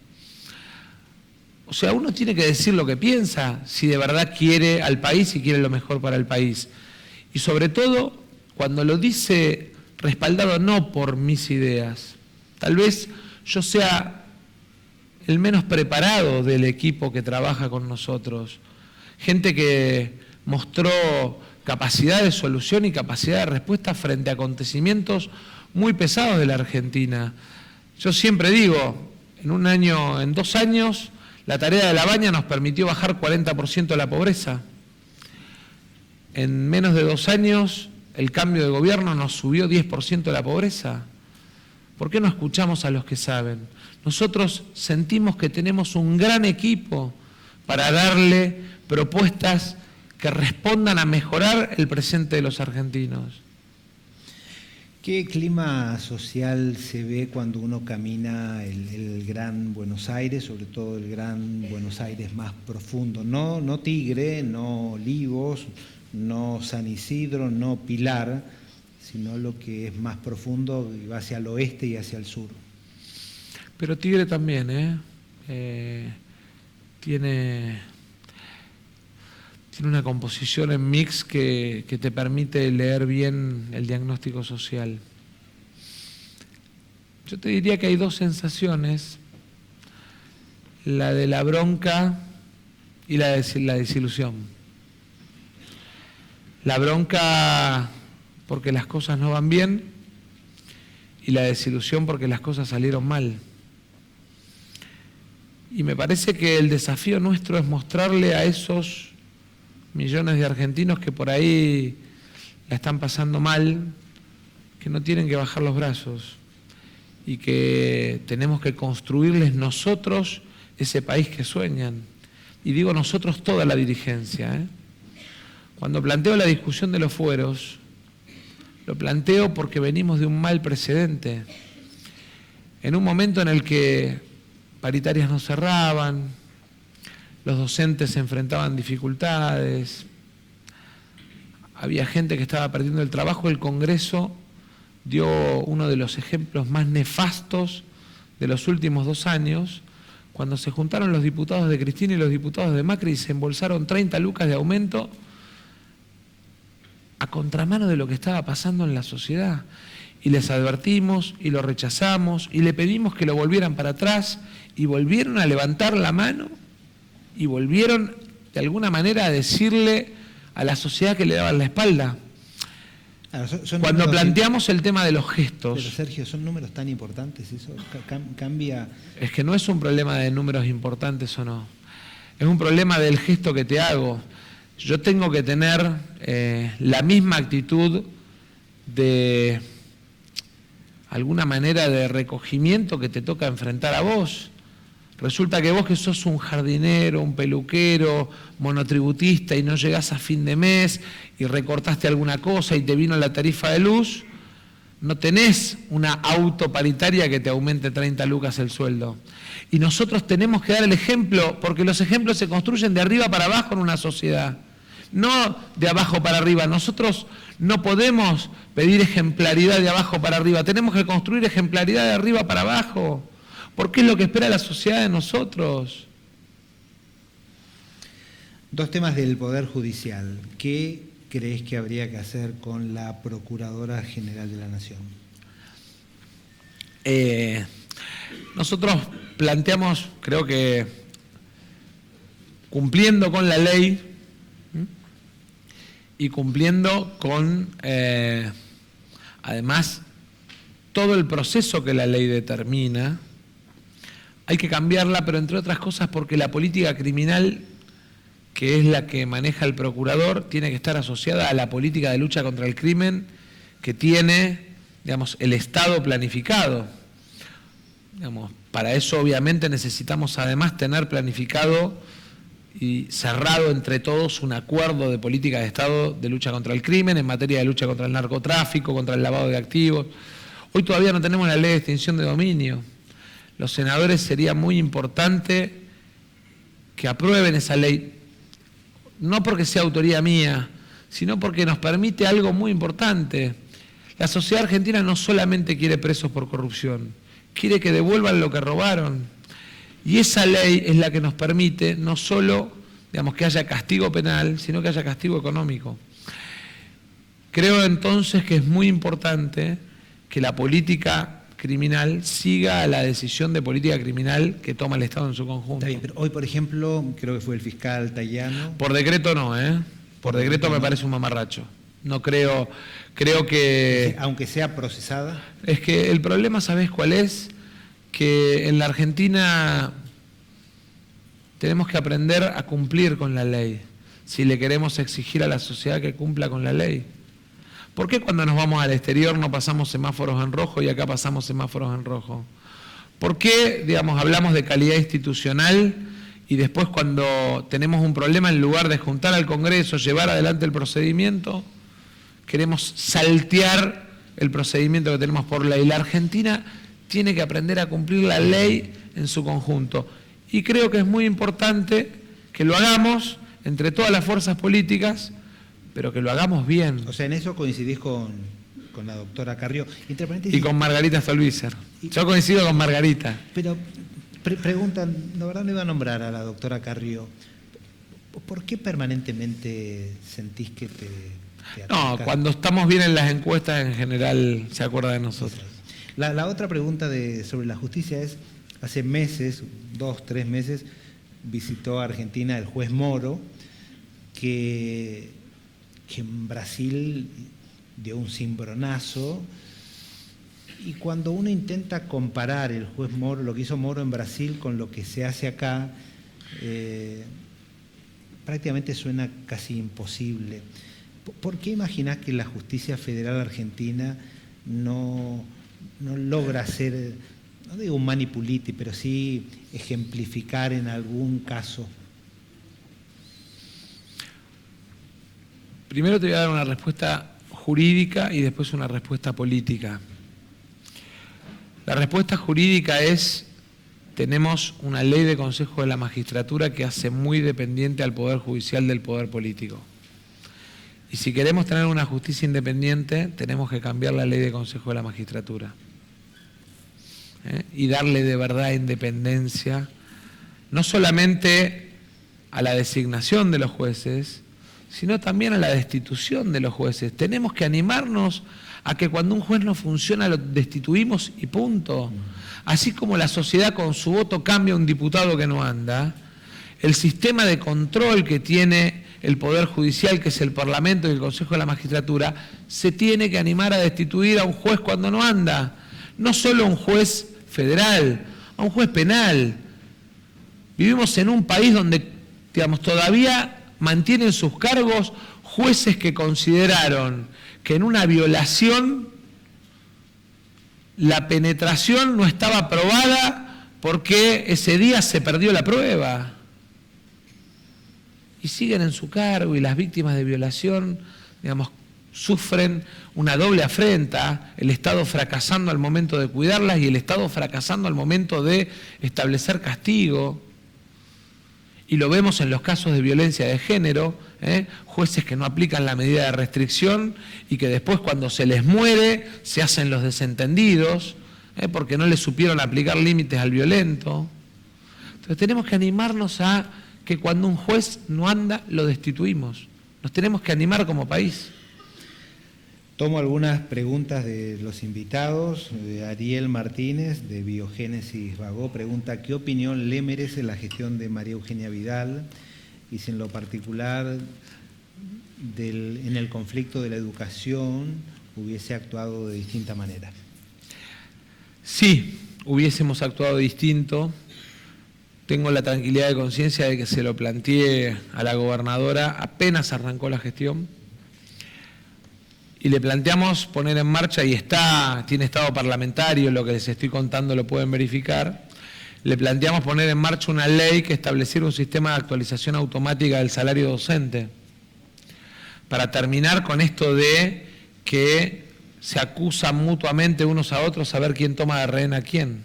O sea, uno tiene que decir lo que piensa, si de verdad quiere al país y quiere lo mejor para el país. Y sobre todo, cuando lo dice respaldado no por mis ideas. Tal vez yo sea el menos preparado del equipo que trabaja con nosotros. Gente que mostró capacidad de solución y capacidad de respuesta frente a acontecimientos muy pesados de la Argentina. Yo siempre digo, en 2 años, la tarea de La Baña nos permitió bajar 40% la pobreza. En menos de 2 años, el cambio de gobierno nos subió 10% la pobreza. ¿Por qué no escuchamos a los que saben? Nosotros sentimos que tenemos un gran equipo para darle propuestas que respondan a mejorar el presente de los argentinos. ¿Qué clima social se ve cuando uno camina el Gran Buenos Aires, sobre todo el Gran Buenos Aires más profundo? No Tigre, no Olivos, no San Isidro, no Pilar, sino lo que es más profundo y va hacia el oeste y hacia el sur. Pero Tigre también, tiene una composición en mix que te permite leer bien el diagnóstico social. Yo te diría que hay 2 sensaciones, la de la bronca y la desilusión. La bronca porque las cosas no van bien y la desilusión porque las cosas salieron mal. Y me parece que el desafío nuestro es mostrarle a esos millones de argentinos que por ahí la están pasando mal, que no tienen que bajar los brazos y que tenemos que construirles nosotros ese país que sueñan. Y digo nosotros, toda la dirigencia. Cuando planteo la discusión de los fueros, lo planteo porque venimos de un mal precedente. En un momento en el que paritarias no cerraban, los docentes se enfrentaban dificultades, había gente que estaba perdiendo el trabajo, el Congreso dio uno de los ejemplos más nefastos de los últimos 2 años, cuando se juntaron los diputados de Cristina y los diputados de Macri y se embolsaron 30 lucas de aumento a contramano de lo que estaba pasando en la sociedad. Y les advertimos y lo rechazamos y le pedimos que lo volvieran para atrás y volvieron a levantar la mano y volvieron de alguna manera a decirle a la sociedad que le daban la espalda. Cuando planteamos el tema de los gestos... Pero Sergio, ¿son números tan importantes? ¿Eso cambia? Es que no es un problema de números importantes o no. Es un problema del gesto que te hago. Yo tengo que tener la misma actitud de alguna manera de recogimiento que te toca enfrentar a vos. Resulta que vos que sos un jardinero, un peluquero, monotributista y no llegás a fin de mes y recortaste alguna cosa y te vino la tarifa de luz, no tenés una auto paritaria que te aumente 30 lucas el sueldo. Y nosotros tenemos que dar el ejemplo, porque los ejemplos se construyen de arriba para abajo en una sociedad, no de abajo para arriba. Nosotros no podemos pedir ejemplaridad de abajo para arriba, tenemos que construir ejemplaridad de arriba para abajo, porque es lo que espera la sociedad de nosotros. Dos temas del Poder Judicial. ¿Qué crees que habría que hacer con la Procuradora General de la Nación? Nosotros planteamos, creo que cumpliendo con la ley y cumpliendo con, además, todo el proceso que la ley determina, hay que cambiarla, pero entre otras cosas porque la política criminal, que es la que maneja el procurador, tiene que estar asociada a la política de lucha contra el crimen que tiene, digamos, el Estado planificado. Digamos, para eso obviamente necesitamos además tener planificado y cerrado entre todos un acuerdo de política de Estado de lucha contra el crimen en materia de lucha contra el narcotráfico, contra el lavado de activos. Hoy todavía no tenemos la ley de extinción de dominio. Los senadores sería muy importante que aprueben esa ley, no porque sea autoría mía, sino porque nos permite algo muy importante. La sociedad argentina no solamente quiere presos por corrupción, quiere que devuelvan lo que robaron. Y esa ley es la que nos permite no solo, digamos, que haya castigo penal, sino que haya castigo económico. Creo entonces que es muy importante que la política criminal siga a la decisión de política criminal que toma el Estado en su conjunto. Está bien, pero hoy, por ejemplo, creo que fue el fiscal Tayano. Por decreto no, Por decreto me parece un mamarracho. No creo que... Aunque sea procesada. Es que el problema, ¿sabés cuál es? Que en la Argentina tenemos que aprender a cumplir con la ley, si le queremos exigir a la sociedad que cumpla con la ley. ¿Por qué cuando nos vamos al exterior no pasamos semáforos en rojo y acá pasamos semáforos en rojo? ¿Por qué, digamos, hablamos de calidad institucional y después cuando tenemos un problema, en lugar de juntar al Congreso, llevar adelante el procedimiento, queremos saltear el procedimiento que tenemos por ley? La Argentina tiene que aprender a cumplir la ley en su conjunto. Y creo que es muy importante que lo hagamos entre todas las fuerzas políticas, pero que lo hagamos bien. O sea, en eso coincidís con la doctora Carrió. Y con Margarita Stolbizer. Yo coincido con Margarita. Pero preguntan, la verdad no iba a nombrar a la doctora Carrió. ¿Por qué permanentemente sentís que te No, cuando estamos bien en las encuestas en general se acuerda de nosotros. La otra pregunta sobre la justicia es, hace meses, 2, 3 meses, visitó a Argentina el juez Moro, que en Brasil dio un cimbronazo, y cuando uno intenta comparar el juez Moro, lo que hizo Moro en Brasil con lo que se hace acá, prácticamente suena casi imposible. ¿Por qué imaginás que la justicia federal argentina no logra hacer, no digo un manipuliti, pero sí ejemplificar en algún caso? Primero te voy a dar una respuesta jurídica y después una respuesta política. La respuesta jurídica es, tenemos una ley de Consejo de la Magistratura que hace muy dependiente al Poder Judicial del Poder Político. Y si queremos tener una justicia independiente, tenemos que cambiar la ley de Consejo de la Magistratura. Y darle de verdad independencia, no solamente a la designación de los jueces, sino también a la destitución de los jueces. Tenemos que animarnos a que cuando un juez no funciona lo destituimos y punto. Así como la sociedad con su voto cambia a un diputado que no anda, el sistema de control que tiene el Poder Judicial, que es el Parlamento y el Consejo de la Magistratura, se tiene que animar a destituir a un juez cuando no anda. No solo a un juez federal, a un juez penal. Vivimos en un país donde, digamos, todavía mantienen sus cargos jueces que consideraron que en una violación la penetración no estaba probada porque ese día se perdió la prueba. Y siguen en su cargo, y las víctimas de violación, digamos, sufren una doble afrenta, el Estado fracasando al momento de cuidarlas y el Estado fracasando al momento de establecer castigo. Y lo vemos en los casos de violencia de género, jueces que no aplican la medida de restricción y que después, cuando se les muere, se hacen los desentendidos, porque no les supieron aplicar límites al violento. Entonces tenemos que animarnos a que cuando un juez no anda, lo destituimos. Nos tenemos que animar como país. Tomo algunas preguntas de los invitados. Ariel Martínez, de Biogénesis Vagó, pregunta: ¿qué opinión le merece la gestión de María Eugenia Vidal? Y si en lo particular en el conflicto de la educación hubiese actuado de distinta manera. Sí, hubiésemos actuado distinto. Tengo la tranquilidad de conciencia de que se lo planteé a la gobernadora apenas arrancó la gestión. Y le planteamos poner en marcha, y tiene estado parlamentario, lo que les estoy contando lo pueden verificar, le planteamos poner en marcha una ley que estableciera un sistema de actualización automática del salario docente, para terminar con esto de que se acusan mutuamente unos a otros a ver quién toma de rehén a quién.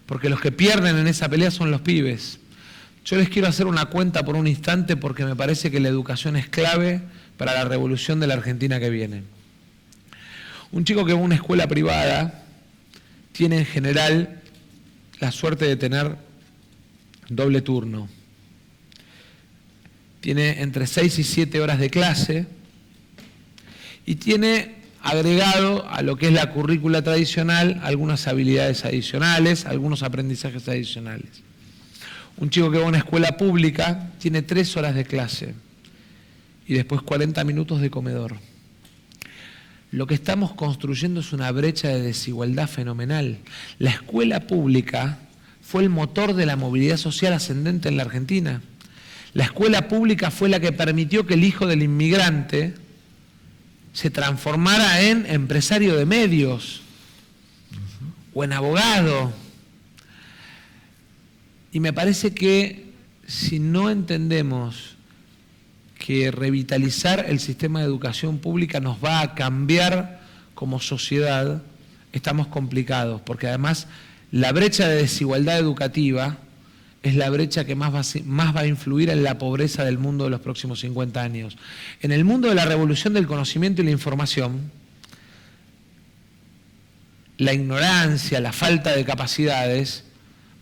Porque los que pierden en esa pelea son los pibes. Yo les quiero hacer una cuenta por un instante, porque me parece que la educación es clave para la revolución de la Argentina que viene. Un chico que va a una escuela privada tiene en general la suerte de tener doble turno. Tiene entre 6 y 7 horas de clase y tiene agregado a lo que es la currícula tradicional algunas habilidades adicionales, algunos aprendizajes adicionales. Un chico que va a una escuela pública tiene 3 horas de clase y después 40 minutos de comedor. Lo que estamos construyendo es una brecha de desigualdad fenomenal. La escuela pública fue el motor de la movilidad social ascendente en la Argentina. La escuela pública fue la que permitió que el hijo del inmigrante se transformara en empresario de medios o en abogado. Y me parece que si no entendemos que revitalizar el sistema de educación pública nos va a cambiar como sociedad, estamos complicados, porque además la brecha de desigualdad educativa es la brecha que más va a influir en la pobreza del mundo de los próximos 50 años. En el mundo de la revolución del conocimiento y la información, la ignorancia, la falta de capacidades,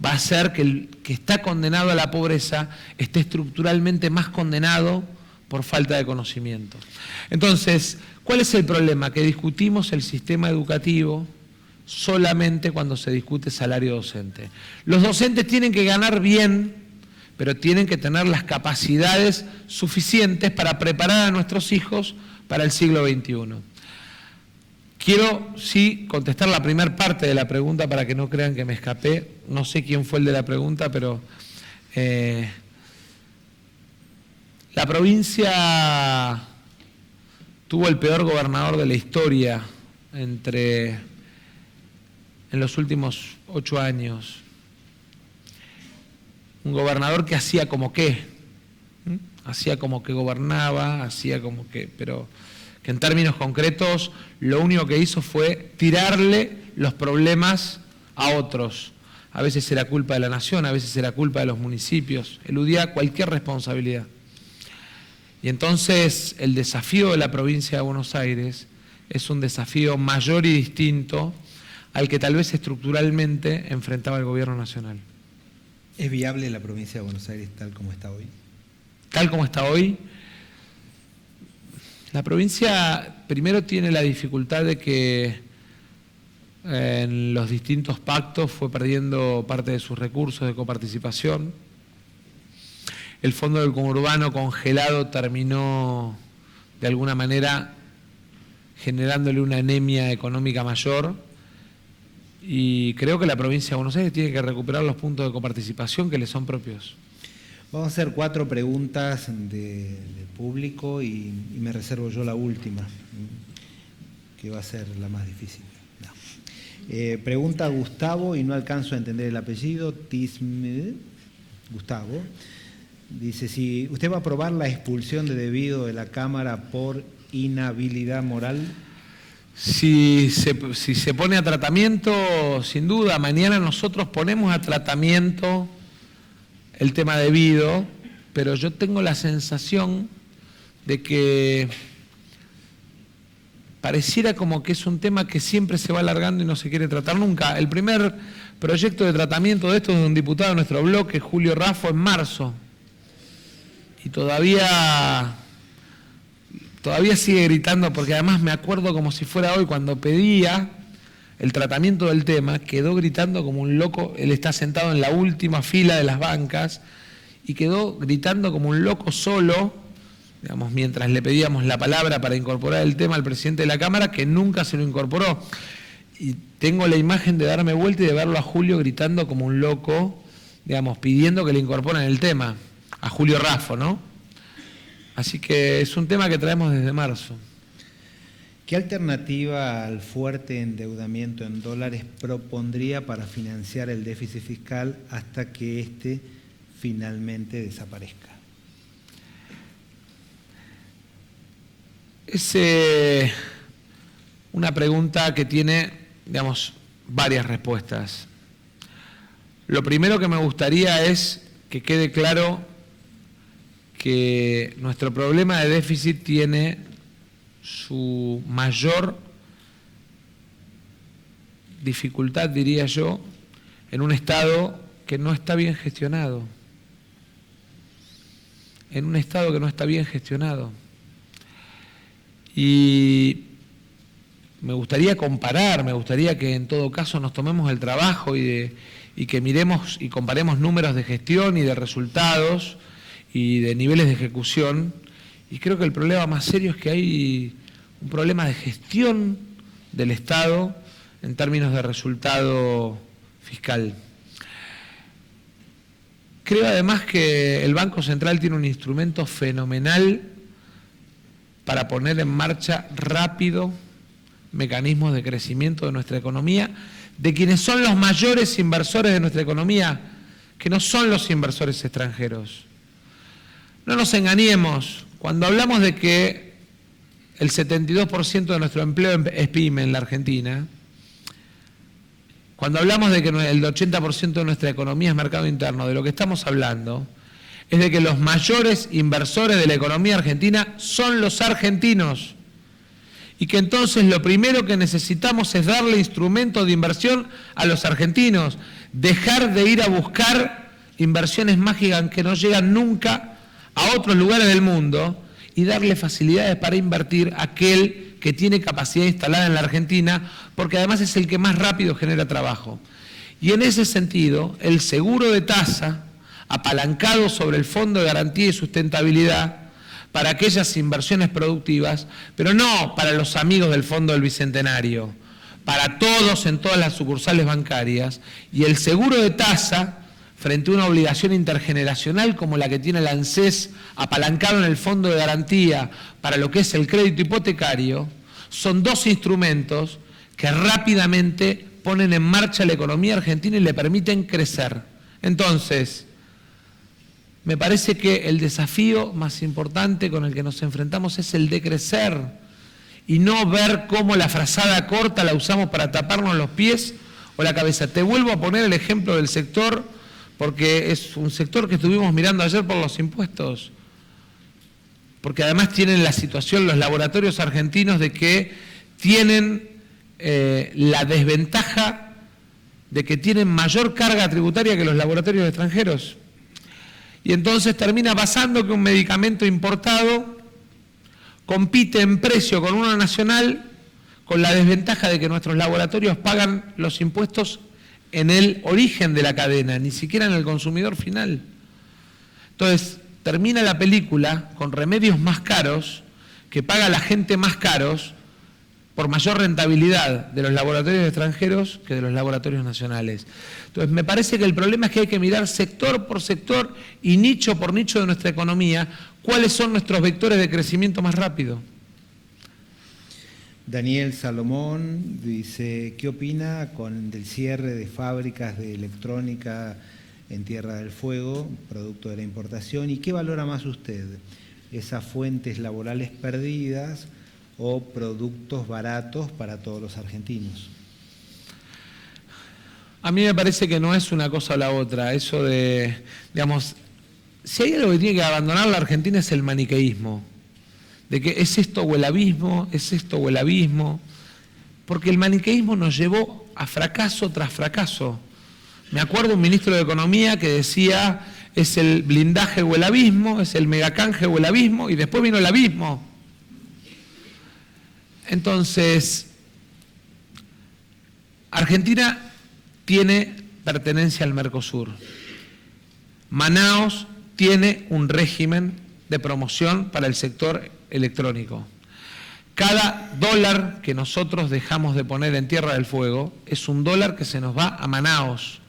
va a hacer que el que está condenado a la pobreza esté estructuralmente más condenado por falta de conocimiento. Entonces, ¿cuál es el problema? Que discutimos el sistema educativo solamente cuando se discute salario docente. Los docentes tienen que ganar bien, pero tienen que tener las capacidades suficientes para preparar a nuestros hijos para el siglo XXI. Quiero, sí, contestar la primera parte de la pregunta para que no crean que me escapé. No sé quién fue el de la pregunta, pero la provincia tuvo el peor gobernador de la historia en los últimos 8 años. Un gobernador que hacía como que gobernaba, pero que en términos concretos lo único que hizo fue tirarle los problemas a otros. A veces era culpa de la nación, a veces era culpa de los municipios, eludía cualquier responsabilidad. Y entonces el desafío de la provincia de Buenos Aires es un desafío mayor y distinto al que tal vez estructuralmente enfrentaba el gobierno nacional. ¿Es viable la provincia de Buenos Aires tal como está hoy? Tal como está hoy, la provincia primero tiene la dificultad de que en los distintos pactos fue perdiendo parte de sus recursos de coparticipación. El fondo del conurbano congelado terminó de alguna manera generándole una anemia económica mayor. Y creo que la provincia de Buenos Aires tiene que recuperar los puntos de coparticipación que le son propios. Vamos a hacer 4 preguntas del público y me reservo yo la última, que va a ser la más difícil. No. Pregunta Gustavo, y no alcanzo a entender el apellido, Gustavo. Dice, si usted va a aprobar la expulsión de debido de la Cámara por inhabilidad moral. Si se pone a tratamiento, sin duda, mañana nosotros ponemos a tratamiento el tema debido, pero yo tengo la sensación de que pareciera como que es un tema que siempre se va alargando y no se quiere tratar nunca. El primer proyecto de tratamiento de esto es de un diputado de nuestro bloque, Julio Raffo, en marzo. Y todavía sigue gritando, porque además me acuerdo como si fuera hoy, cuando pedía el tratamiento del tema, quedó gritando como un loco. Él está sentado en la última fila de las bancas y quedó gritando como un loco solo, digamos, mientras le pedíamos la palabra para incorporar el tema al presidente de la Cámara, que nunca se lo incorporó. Y tengo la imagen de darme vuelta y de verlo a Julio gritando como un loco, digamos, pidiendo que le incorporen el tema, a Julio Raffo, ¿no? Así que es un tema que traemos desde marzo. ¿Qué alternativa al fuerte endeudamiento en dólares propondría para financiar el déficit fiscal hasta que éste finalmente desaparezca? Es una pregunta que tiene, digamos, varias respuestas. Lo primero que me gustaría es que quede claro que nuestro problema de déficit tiene su mayor dificultad, diría yo, en un Estado que no está bien gestionado. En un Estado que no está bien gestionado. Y me gustaría comparar, me gustaría que en todo caso nos tomemos el trabajo y que miremos y comparemos números de gestión y de resultados y de niveles de ejecución. Y creo que el problema más serio es que hay un problema de gestión del Estado en términos de resultado fiscal. Creo además que el Banco Central tiene un instrumento fenomenal para poner en marcha rápido mecanismos de crecimiento de nuestra economía, de quienes son los mayores inversores de nuestra economía, que no son los inversores extranjeros. No nos engañemos, cuando hablamos de que el 72% de nuestro empleo es pyme en la Argentina, cuando hablamos de que el 80% de nuestra economía es mercado interno, de lo que estamos hablando es de que los mayores inversores de la economía argentina son los argentinos. Y que entonces lo primero que necesitamos es darle instrumentos de inversión a los argentinos, dejar de ir a buscar inversiones mágicas que no llegan nunca a otros lugares del mundo y darle facilidades para invertir a aquel que tiene capacidad instalada en la Argentina, porque además es el que más rápido genera trabajo. Y en ese sentido, el seguro de tasa, apalancado sobre el Fondo de Garantía y Sustentabilidad, para aquellas inversiones productivas, pero no para los amigos del Fondo del Bicentenario, para todos en todas las sucursales bancarias, y el seguro de tasa frente a una obligación intergeneracional como la que tiene el ANSES apalancado en el Fondo de Garantía para lo que es el crédito hipotecario, son dos instrumentos que rápidamente ponen en marcha la economía argentina y le permiten crecer. Entonces, me parece que el desafío más importante con el que nos enfrentamos es el de crecer y no ver cómo la frazada corta la usamos para taparnos los pies o la cabeza. Te vuelvo a poner el ejemplo del sector, porque es un sector que estuvimos mirando ayer por los impuestos, porque además tienen la situación los laboratorios argentinos de que tienen la desventaja de que tienen mayor carga tributaria que los laboratorios extranjeros. Y entonces termina pasando que un medicamento importado compite en precio con uno nacional, con la desventaja de que nuestros laboratorios pagan los impuestos en el origen de la cadena, ni siquiera en el consumidor final. Entonces, termina la película con remedios más caros, que paga la gente más caros, por mayor rentabilidad de los laboratorios extranjeros que de los laboratorios nacionales. Entonces, me parece que el problema es que hay que mirar sector por sector y nicho por nicho de nuestra economía, cuáles son nuestros vectores de crecimiento más rápido. Daniel Salomón dice, ¿qué opina del cierre de fábricas de electrónica en Tierra del Fuego, producto de la importación? ¿Y qué valora más usted? ¿Esas fuentes laborales perdidas o productos baratos para todos los argentinos? A mí me parece que no es una cosa o la otra. Eso de, digamos, si hay algo que tiene que abandonar la Argentina es el maniqueísmo. De que es esto o el abismo, es esto o el abismo. Porque el maniqueísmo nos llevó a fracaso tras fracaso. Me acuerdo un ministro de Economía que decía, es el blindaje o el abismo, es el megacanje o el abismo, y después vino el abismo. Entonces, Argentina tiene pertenencia al Mercosur. Manaos tiene un régimen de promoción para el sector electrónico. Cada dólar que nosotros dejamos de poner en Tierra del Fuego es un dólar que se nos va a Manaos,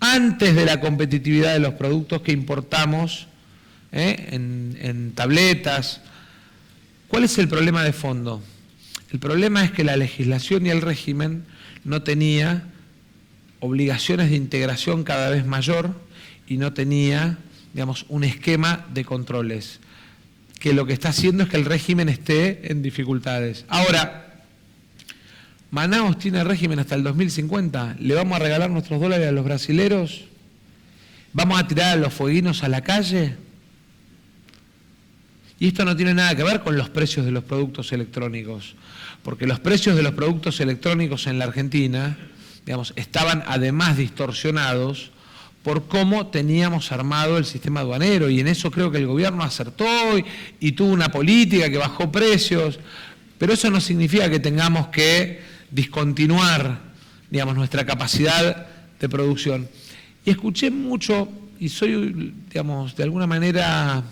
antes de la competitividad de los productos que importamos en tabletas. ¿Cuál es el problema de fondo? El problema es que la legislación y el régimen no tenía obligaciones de integración cada vez mayor y no tenía, digamos, un esquema de controles, que lo que está haciendo es que el régimen esté en dificultades. Ahora, Manaos tiene régimen hasta el 2050, ¿le vamos a regalar nuestros dólares a los brasileros? ¿Vamos a tirar a los fueguinos a la calle? Y esto no tiene nada que ver con los precios de los productos electrónicos, porque los precios de los productos electrónicos en la Argentina, digamos, estaban además distorsionados por cómo teníamos armado el sistema aduanero, y en eso creo que el gobierno acertó y tuvo una política que bajó precios, pero eso no significa que tengamos que discontinuar, digamos, nuestra capacidad de producción. Y escuché mucho, y soy, digamos, de alguna manera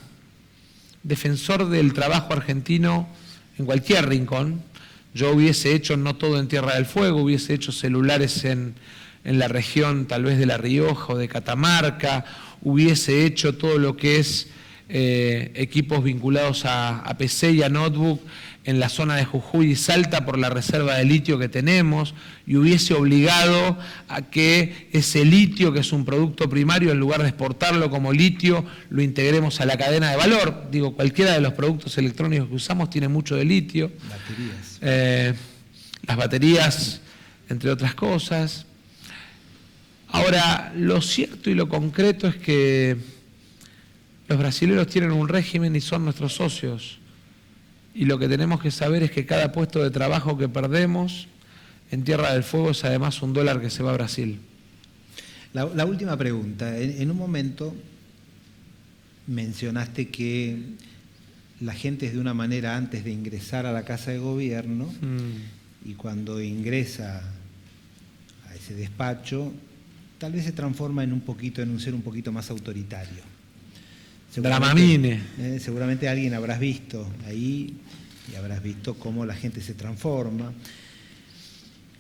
defensor del trabajo argentino en cualquier rincón. Yo hubiese hecho, no todo en Tierra del Fuego, hubiese hecho celulares en la región tal vez de La Rioja o de Catamarca, hubiese hecho todo lo que es equipos vinculados a PC y a notebook en la zona de Jujuy y Salta por la reserva de litio que tenemos, y hubiese obligado a que ese litio, que es un producto primario, en lugar de exportarlo como litio, lo integremos a la cadena de valor. Digo, cualquiera de los productos electrónicos que usamos tiene mucho de litio. Baterías. Las baterías, entre otras cosas. Ahora, lo cierto y lo concreto es que los brasileños tienen un régimen y son nuestros socios. Y lo que tenemos que saber es que cada puesto de trabajo que perdemos en Tierra del Fuego es además un dólar que se va a Brasil. La última pregunta. En un momento mencionaste que la gente es de una manera antes de ingresar a la Casa de Gobierno y cuando ingresa a ese despacho tal vez se transforma en un ser un poquito más autoritario. Dramamine. Seguramente alguien habrás visto ahí y habrás visto cómo la gente se transforma.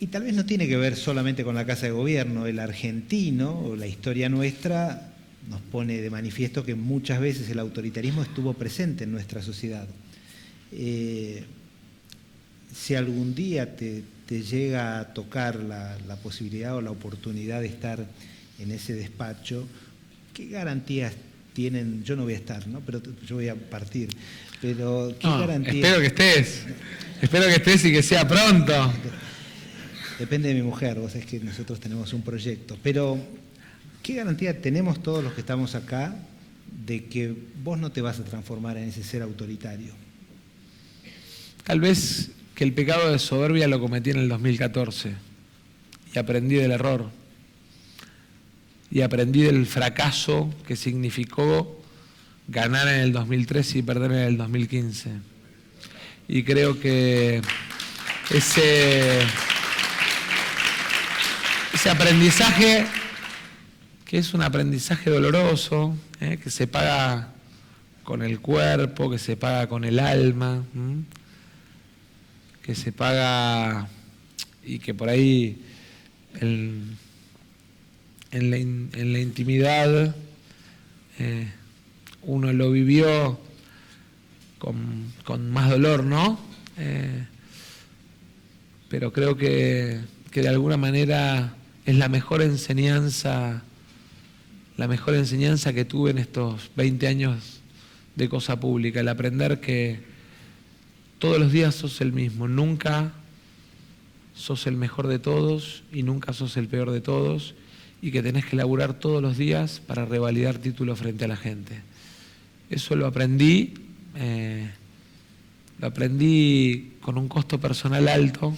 Y tal vez no tiene que ver solamente con la Casa de Gobierno. El argentino o la historia nuestra nos pone de manifiesto que muchas veces el autoritarismo estuvo presente en nuestra sociedad. Si algún día te llega a tocar la posibilidad o la oportunidad de estar en ese despacho, ¿qué garantías tienen? Yo no voy a estar, ¿no? Pero yo voy a partir. Pero ¿qué garantías? Espero que estés y que sea pronto. Depende de mi mujer, vos sabés que nosotros tenemos un proyecto. Pero ¿qué garantía tenemos todos los que estamos acá de que vos no te vas a transformar en ese ser autoritario? Tal vez que el pecado de soberbia lo cometí en el 2014 y aprendí del error. Y aprendí del fracaso que significó ganar en el 2013 y perder en el 2015. Y creo que ese aprendizaje, que es un aprendizaje doloroso, que se paga con el cuerpo, que se paga con el alma, que se paga y que por ahí en la intimidad uno lo vivió con más dolor, ¿no? pero creo que de alguna manera es la mejor enseñanza que tuve en estos 20 años de cosa pública, el aprender que todos los días sos el mismo, nunca sos el mejor de todos y nunca sos el peor de todos, y que tenés que laburar todos los días para revalidar títulos frente a la gente. Eso lo aprendí con un costo personal alto,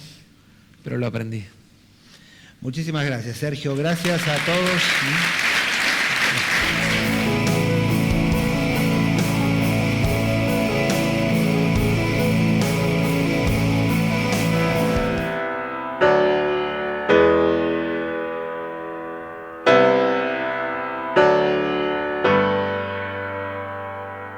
pero lo aprendí. Muchísimas gracias, Sergio. Gracias a todos.